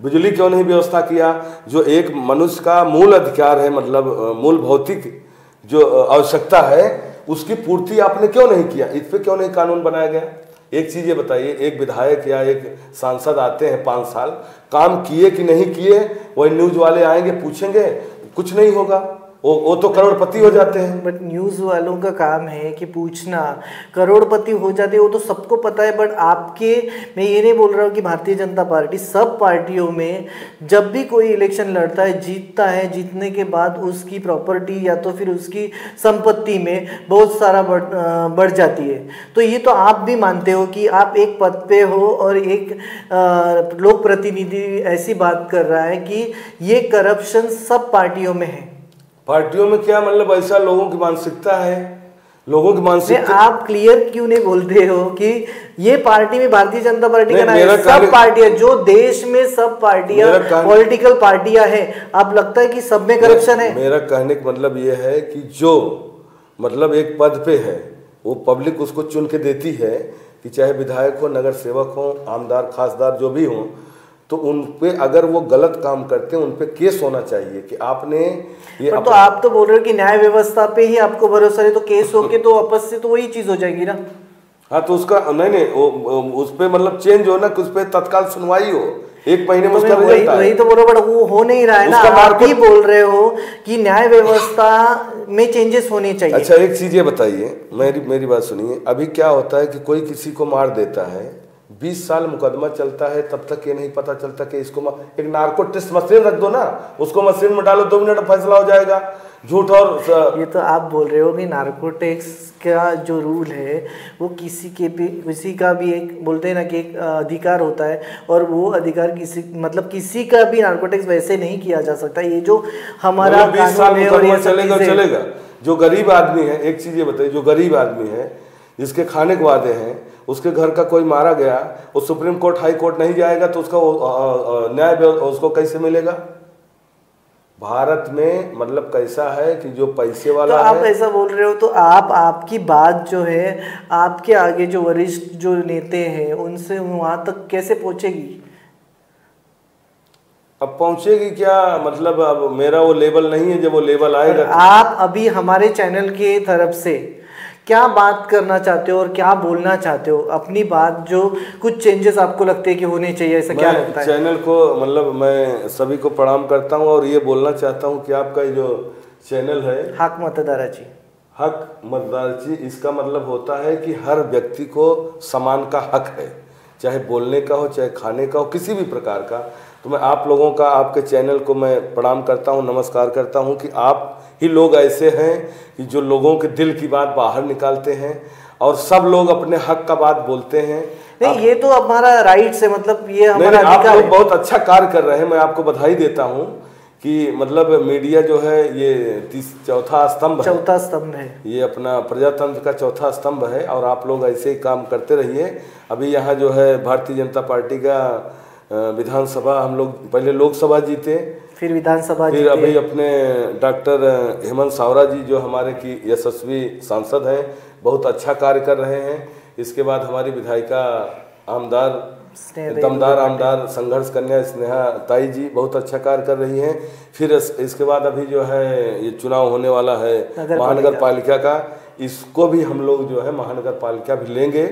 बिजली क्यों नहीं व्यवस्था किया। जो एक मनुष्य का मूल अधिकार है, मतलब मूल भौतिक जो आवश्यकता है, उसकी पूर्ति आपने क्यों नहीं किया, इस पर क्यों नहीं कानून बनाया गया। एक चीज़ ये बताइए, एक विधायक या एक सांसद आते हैं 5 साल, काम किए कि नहीं किए, वही न्यूज वाले आएंगे पूछेंगे, कुछ नहीं होगा, वो तो करोड़पति हो जाते हैं। बट न्यूज़ वालों का काम है कि पूछना, करोड़पति हो जाते हैं वो तो सबको पता है। बट आपके, मैं ये नहीं बोल रहा हूँ कि भारतीय जनता पार्टी, सब पार्टियों में जब भी कोई इलेक्शन लड़ता है, जीतता है, जीतने के बाद उसकी प्रॉपर्टी या तो फिर उसकी संपत्ति में बहुत सारा बढ़ जाती है। तो ये तो आप भी मानते हो कि आप एक पद पे हो और एक लोक प्रतिनिधि ऐसी बात कर रहा है कि ये करप्शन सब पार्टियों में है। पार्टियों में क्या मतलब, ऐसा लोगों की मानसिकता है, लोगों की मानसिकता। आप क्लियर क्यों नहीं बोलते हो कि ये पार्टी में भारतीय जनता पार्टी का नाम है, सब पार्टियां जो देश में सब पार्टियां पॉलिटिकल पार्टियां हैं, आप लगता है कि सब में करप्शन है। मेरा कहने का मतलब ये है कि जो मतलब एक पद पे है वो पब्लिक उसको चुन के देती है, कि चाहे विधायक हो, नगर सेवक हो, आमदार खासदार जो भी हो, तो उन पे अगर वो गलत काम करते हैं उन पे केस होना चाहिए कि आपने ये। तो आप तो बोल रहे हो कि न्याय व्यवस्था पे ही आपको भरोसा है, तो केस होके तो वापस से तो वही चीज हो जाएगी ना। हाँ, तो उसका नहीं उस पे मतलब चेंज हो ना, कि उस पे तत्काल सुनवाई हो, 1 महीने में उसका रिजल्ट आए। वही तो बोलो, बट वो हो नहीं रहा है ना। आप ही बोल रहे हो कि न्याय व्यवस्था में चेंजेस होने चाहिए। अच्छा, एक चीज ये बताइए, मेरी बात सुनिए। अभी क्या होता है कि कोई किसी को मार देता है, 20 साल मुकदमा चलता है, तब तक ये नहीं पता चलता कि इसको एक नार्को टेस्ट मशीन रख दो ना, उसको मशीन में डालो, 2 मिनट में फैसला हो जाएगा। झूठ और ये तो आप बोल रहे हो कि नार्कोटिक्स का जो रूल है वो किसी का भी एक बोलते हैं ना कि एक अधिकार होता है, और वो अधिकार किसी का भी नार्कोटिक्स वैसे नहीं किया जा सकता। ये जो हमारा 20 साल मुकदमा चलेगा। जो गरीब आदमी है, एक चीज ये बताइए, जो गरीब आदमी है जिसके खाने के वादे हैं, उसके घर का कोई मारा गया, वो सुप्रीम कोर्ट हाई कोर्ट नहीं जाएगा तो उसका न्याय उसको कैसे मिलेगा। भारत में मतलब कैसा है कि जो पैसे वाला तो आप ऐसा बोल रहे हो, तो आपकी बात जो है आपके आगे जो वरिष्ठ जो नेता हैं उनसे वहां तक कैसे पहुंचेगी। अब पहुंचेगी क्या, मतलब अब मेरा वो लेवल नहीं है, जब वो लेवल आएगा। आप अभी हमारे चैनल के तरफ से क्या बात करना चाहते हो और क्या बोलना चाहते हो, अपनी बात जो कुछ चेंजेस आपको लगते हैं कि होने चाहिए, ऐसा क्या लगता है। चैनल को मतलब मैं सभी को प्रणाम करता हूं और ये बोलना चाहता हूं कि आपका जो चैनल है हक मतदाराची, हक मतदाराची, इसका मतलब होता है कि हर व्यक्ति को समान का हक है, चाहे बोलने का हो, चाहे खाने का हो, किसी भी प्रकार का। तो मैं आप लोगों का, आपके चैनल को मैं प्रणाम करता हूं, नमस्कार करता हूं कि आप ही लोग ऐसे हैं कि जो लोगों के दिल की बात बाहर निकालते हैं और सब लोग अपने हक का बात बोलते हैं। नहीं, ये तो हमारा राइट है, मतलब ये हमारा अधिकार है। आप लोग बहुत अच्छा कार्य कर रहे हैं, मैं आपको बधाई देता हूं। कि मतलब मीडिया जो है ये चौथा स्तंभ है, चौथा स्तंभ है, ये अपना प्रजातंत्र का चौथा स्तंभ है। और आप लोग ऐसे ही काम करते रहिए। अभी यहाँ जो है भारतीय जनता पार्टी का विधानसभा, हम लोग पहले लोकसभा जीते, फिर विधानसभा, फिर अभी अपने डॉक्टर हेमंत सावरा जी जो हमारे की यशस्वी सांसद हैं, बहुत अच्छा कार्य कर रहे हैं। इसके बाद हमारी विधायिका आमदार दमदार आमदार संघर्ष कन्या स्नेहा ताई जी बहुत अच्छा कार्य कर रही हैं। फिर इसके बाद अभी जो है ये चुनाव होने वाला है महानगर पालिका का, इसको भी हम लोग जो है महानगर पालिका भी लेंगे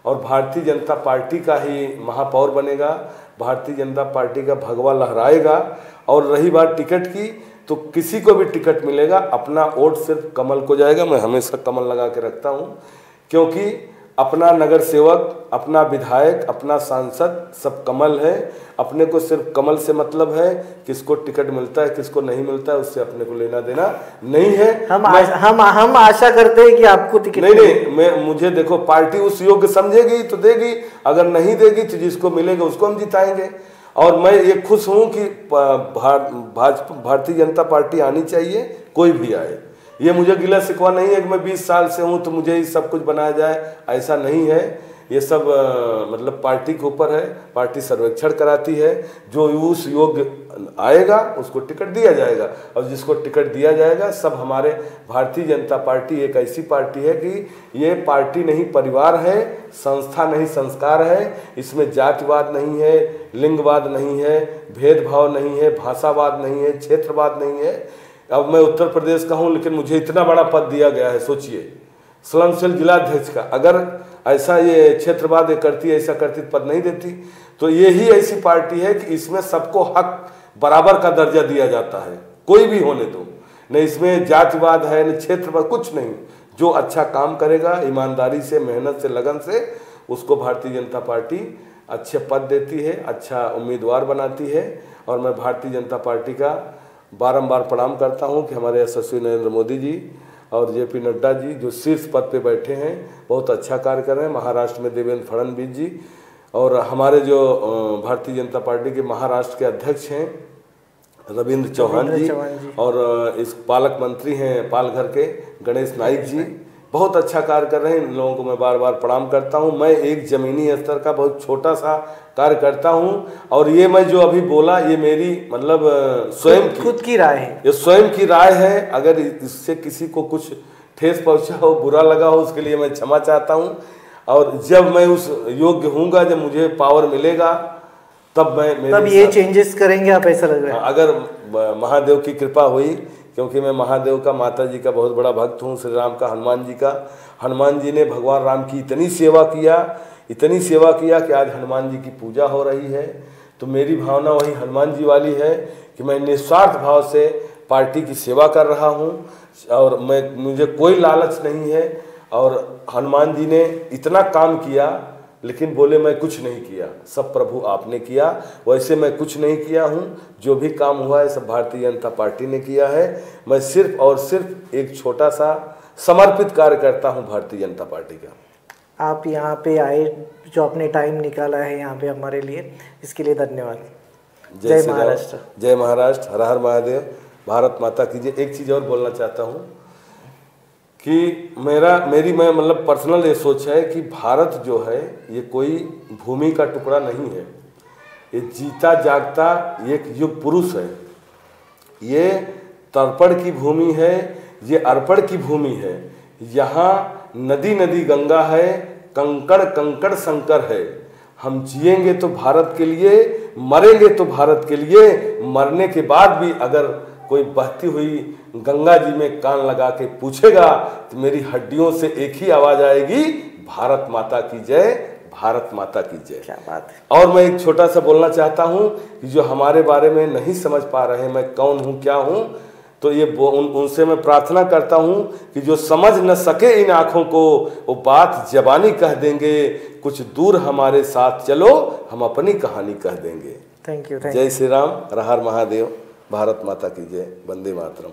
और भारतीय जनता पार्टी का ही महापौर बनेगा, भारतीय जनता पार्टी का भगवा लहराएगा। और रही बात टिकट की, तो किसी को भी टिकट मिलेगा, अपना वोट सिर्फ कमल को जाएगा। मैं हमेशा कमल लगा के रखता हूँ, क्योंकि अपना नगर सेवक, अपना विधायक, अपना सांसद सब कमल है। अपने को सिर्फ कमल से मतलब है, किसको टिकट मिलता है किसको नहीं मिलता है उससे अपने को लेना देना नहीं है। हम आशा करते हैं कि आपको टिकट नहीं, मुझे देखो, पार्टी उस योग्य समझेगी तो देगी, अगर नहीं देगी तो जिसको मिलेगा उसको हम जिताएंगे। और मैं ये खुश हूँ कि भारतीय जनता पार्टी आनी चाहिए, कोई भी आए। ये मुझे गिला शिकवा नहीं है कि मैं 20 साल से हूँ तो मुझे ही सब कुछ बनाया जाए, ऐसा नहीं है। ये सब मतलब पार्टी के ऊपर है, पार्टी सर्वेक्षण कराती है, जो उस योग्य आएगा उसको टिकट दिया जाएगा। और जिसको टिकट दिया जाएगा, सब हमारे भारतीय जनता पार्टी एक ऐसी पार्टी है कि ये पार्टी नहीं परिवार है, संस्था नहीं संस्कार है। इसमें जातिवाद नहीं है, लिंगवाद नहीं है, भेदभाव नहीं है, भाषावाद नहीं है, क्षेत्रवाद नहीं है। अब मैं उत्तर प्रदेश का हूँ, लेकिन मुझे इतना बड़ा पद दिया गया है, सोचिए, स्लम सेल जिलाध्यक्ष का। अगर ऐसा ये क्षेत्रवाद करती, ऐसा करती, पद नहीं देती। तो ये ही ऐसी पार्टी है कि इसमें सबको हक बराबर का दर्जा दिया जाता है, कोई भी होने दो। न इसमें जातिवाद है, न क्षेत्रवाद, कुछ नहीं। जो अच्छा काम करेगा ईमानदारी से, मेहनत से, लगन से, उसको भारतीय जनता पार्टी अच्छे पद देती है, अच्छा उम्मीदवार बनाती है। और मैं भारतीय जनता पार्टी का बारंबार प्रणाम करता हूं कि हमारे यशस्वी नरेंद्र मोदी जी और जेपी नड्डा जी जो शीर्ष पद पे बैठे हैं, बहुत अच्छा कार्य कर रहे हैं। महाराष्ट्र में देवेंद्र फडणवीस जी, और हमारे जो भारतीय जनता पार्टी के महाराष्ट्र के अध्यक्ष हैं रविंद्र चौहान जी, और इस पालक मंत्री हैं पालघर के गणेश नाइक जी, बहुत अच्छा कार्य कर रहे हैं। इन लोगों को मैं बार बार प्रणाम करता हूं। मैं एक जमीनी स्तर का बहुत छोटा सा कार्य करता हूं, और ये मैं जो अभी बोला ये मेरी मतलब स्वयं खुद की राय है, ये स्वयं की राय है। अगर इससे किसी को कुछ ठेस पहुंचा हो, बुरा लगा हो, उसके लिए मैं क्षमा चाहता हूं। और जब मैं उस योग्य हूँगा, जब मुझे पावर मिलेगा, तब ये चेंजेस करेंगे आप, ऐसा लग रहा है? अगर महादेव की कृपा हुई, क्योंकि मैं महादेव का, माता जी का बहुत बड़ा भक्त हूँ, श्री राम का, हनुमान जी का। हनुमान जी ने भगवान राम की इतनी सेवा किया, इतनी सेवा किया कि आज हनुमान जी की पूजा हो रही है। तो मेरी भावना वही हनुमान जी वाली है कि मैं निस्वार्थ भाव से पार्टी की सेवा कर रहा हूँ, और मुझे कोई लालच नहीं है। और हनुमान जी ने इतना काम किया, लेकिन बोले मैं कुछ नहीं किया, सब प्रभु आपने किया। वैसे मैं कुछ नहीं किया हूँ, जो भी काम हुआ है सब भारतीय जनता पार्टी ने किया है। मैं सिर्फ और सिर्फ एक छोटा सा समर्पित कार्य करता हूँ भारतीय जनता पार्टी का। आप यहाँ पे आए, जो आपने टाइम निकाला है यहाँ पे हमारे लिए, इसके लिए धन्यवाद। जय महाराष्ट्र। जय महाराष्ट्र, हर हर महादेव, भारत माता की जय। एक चीज़ और बोलना चाहता हूँ कि मैं मतलब पर्सनल ये सोच है कि भारत जो है ये कोई भूमि का टुकड़ा नहीं है, ये जीता जागता एक युग पुरुष है। ये तर्पण की भूमि है, ये अर्पण की भूमि है। यहाँ नदी नदी गंगा है, कंकड़ कंकड़ शंकर है। हम जिएंगे तो भारत के लिए, मरेंगे तो भारत के लिए। मरने के बाद भी अगर कोई बहती हुई गंगा जी में कान लगा के पूछेगा तो मेरी हड्डियों से एक ही आवाज आएगी, भारत माता की जय, भारत माता की जय। क्या बात है। और मैं एक छोटा सा बोलना चाहता हूँ कि जो हमारे बारे में नहीं समझ पा रहे मैं कौन हूँ, क्या हूँ, तो ये उनसे मैं प्रार्थना करता हूँ कि जो समझ न सके इन आँखों को, वो बात जबानी कह देंगे, कुछ दूर हमारे साथ चलो, हम अपनी कहानी कह देंगे। Thank you. जय श्री राम, हर हर महादेव, भारत माता की जय, वंदे मातरम।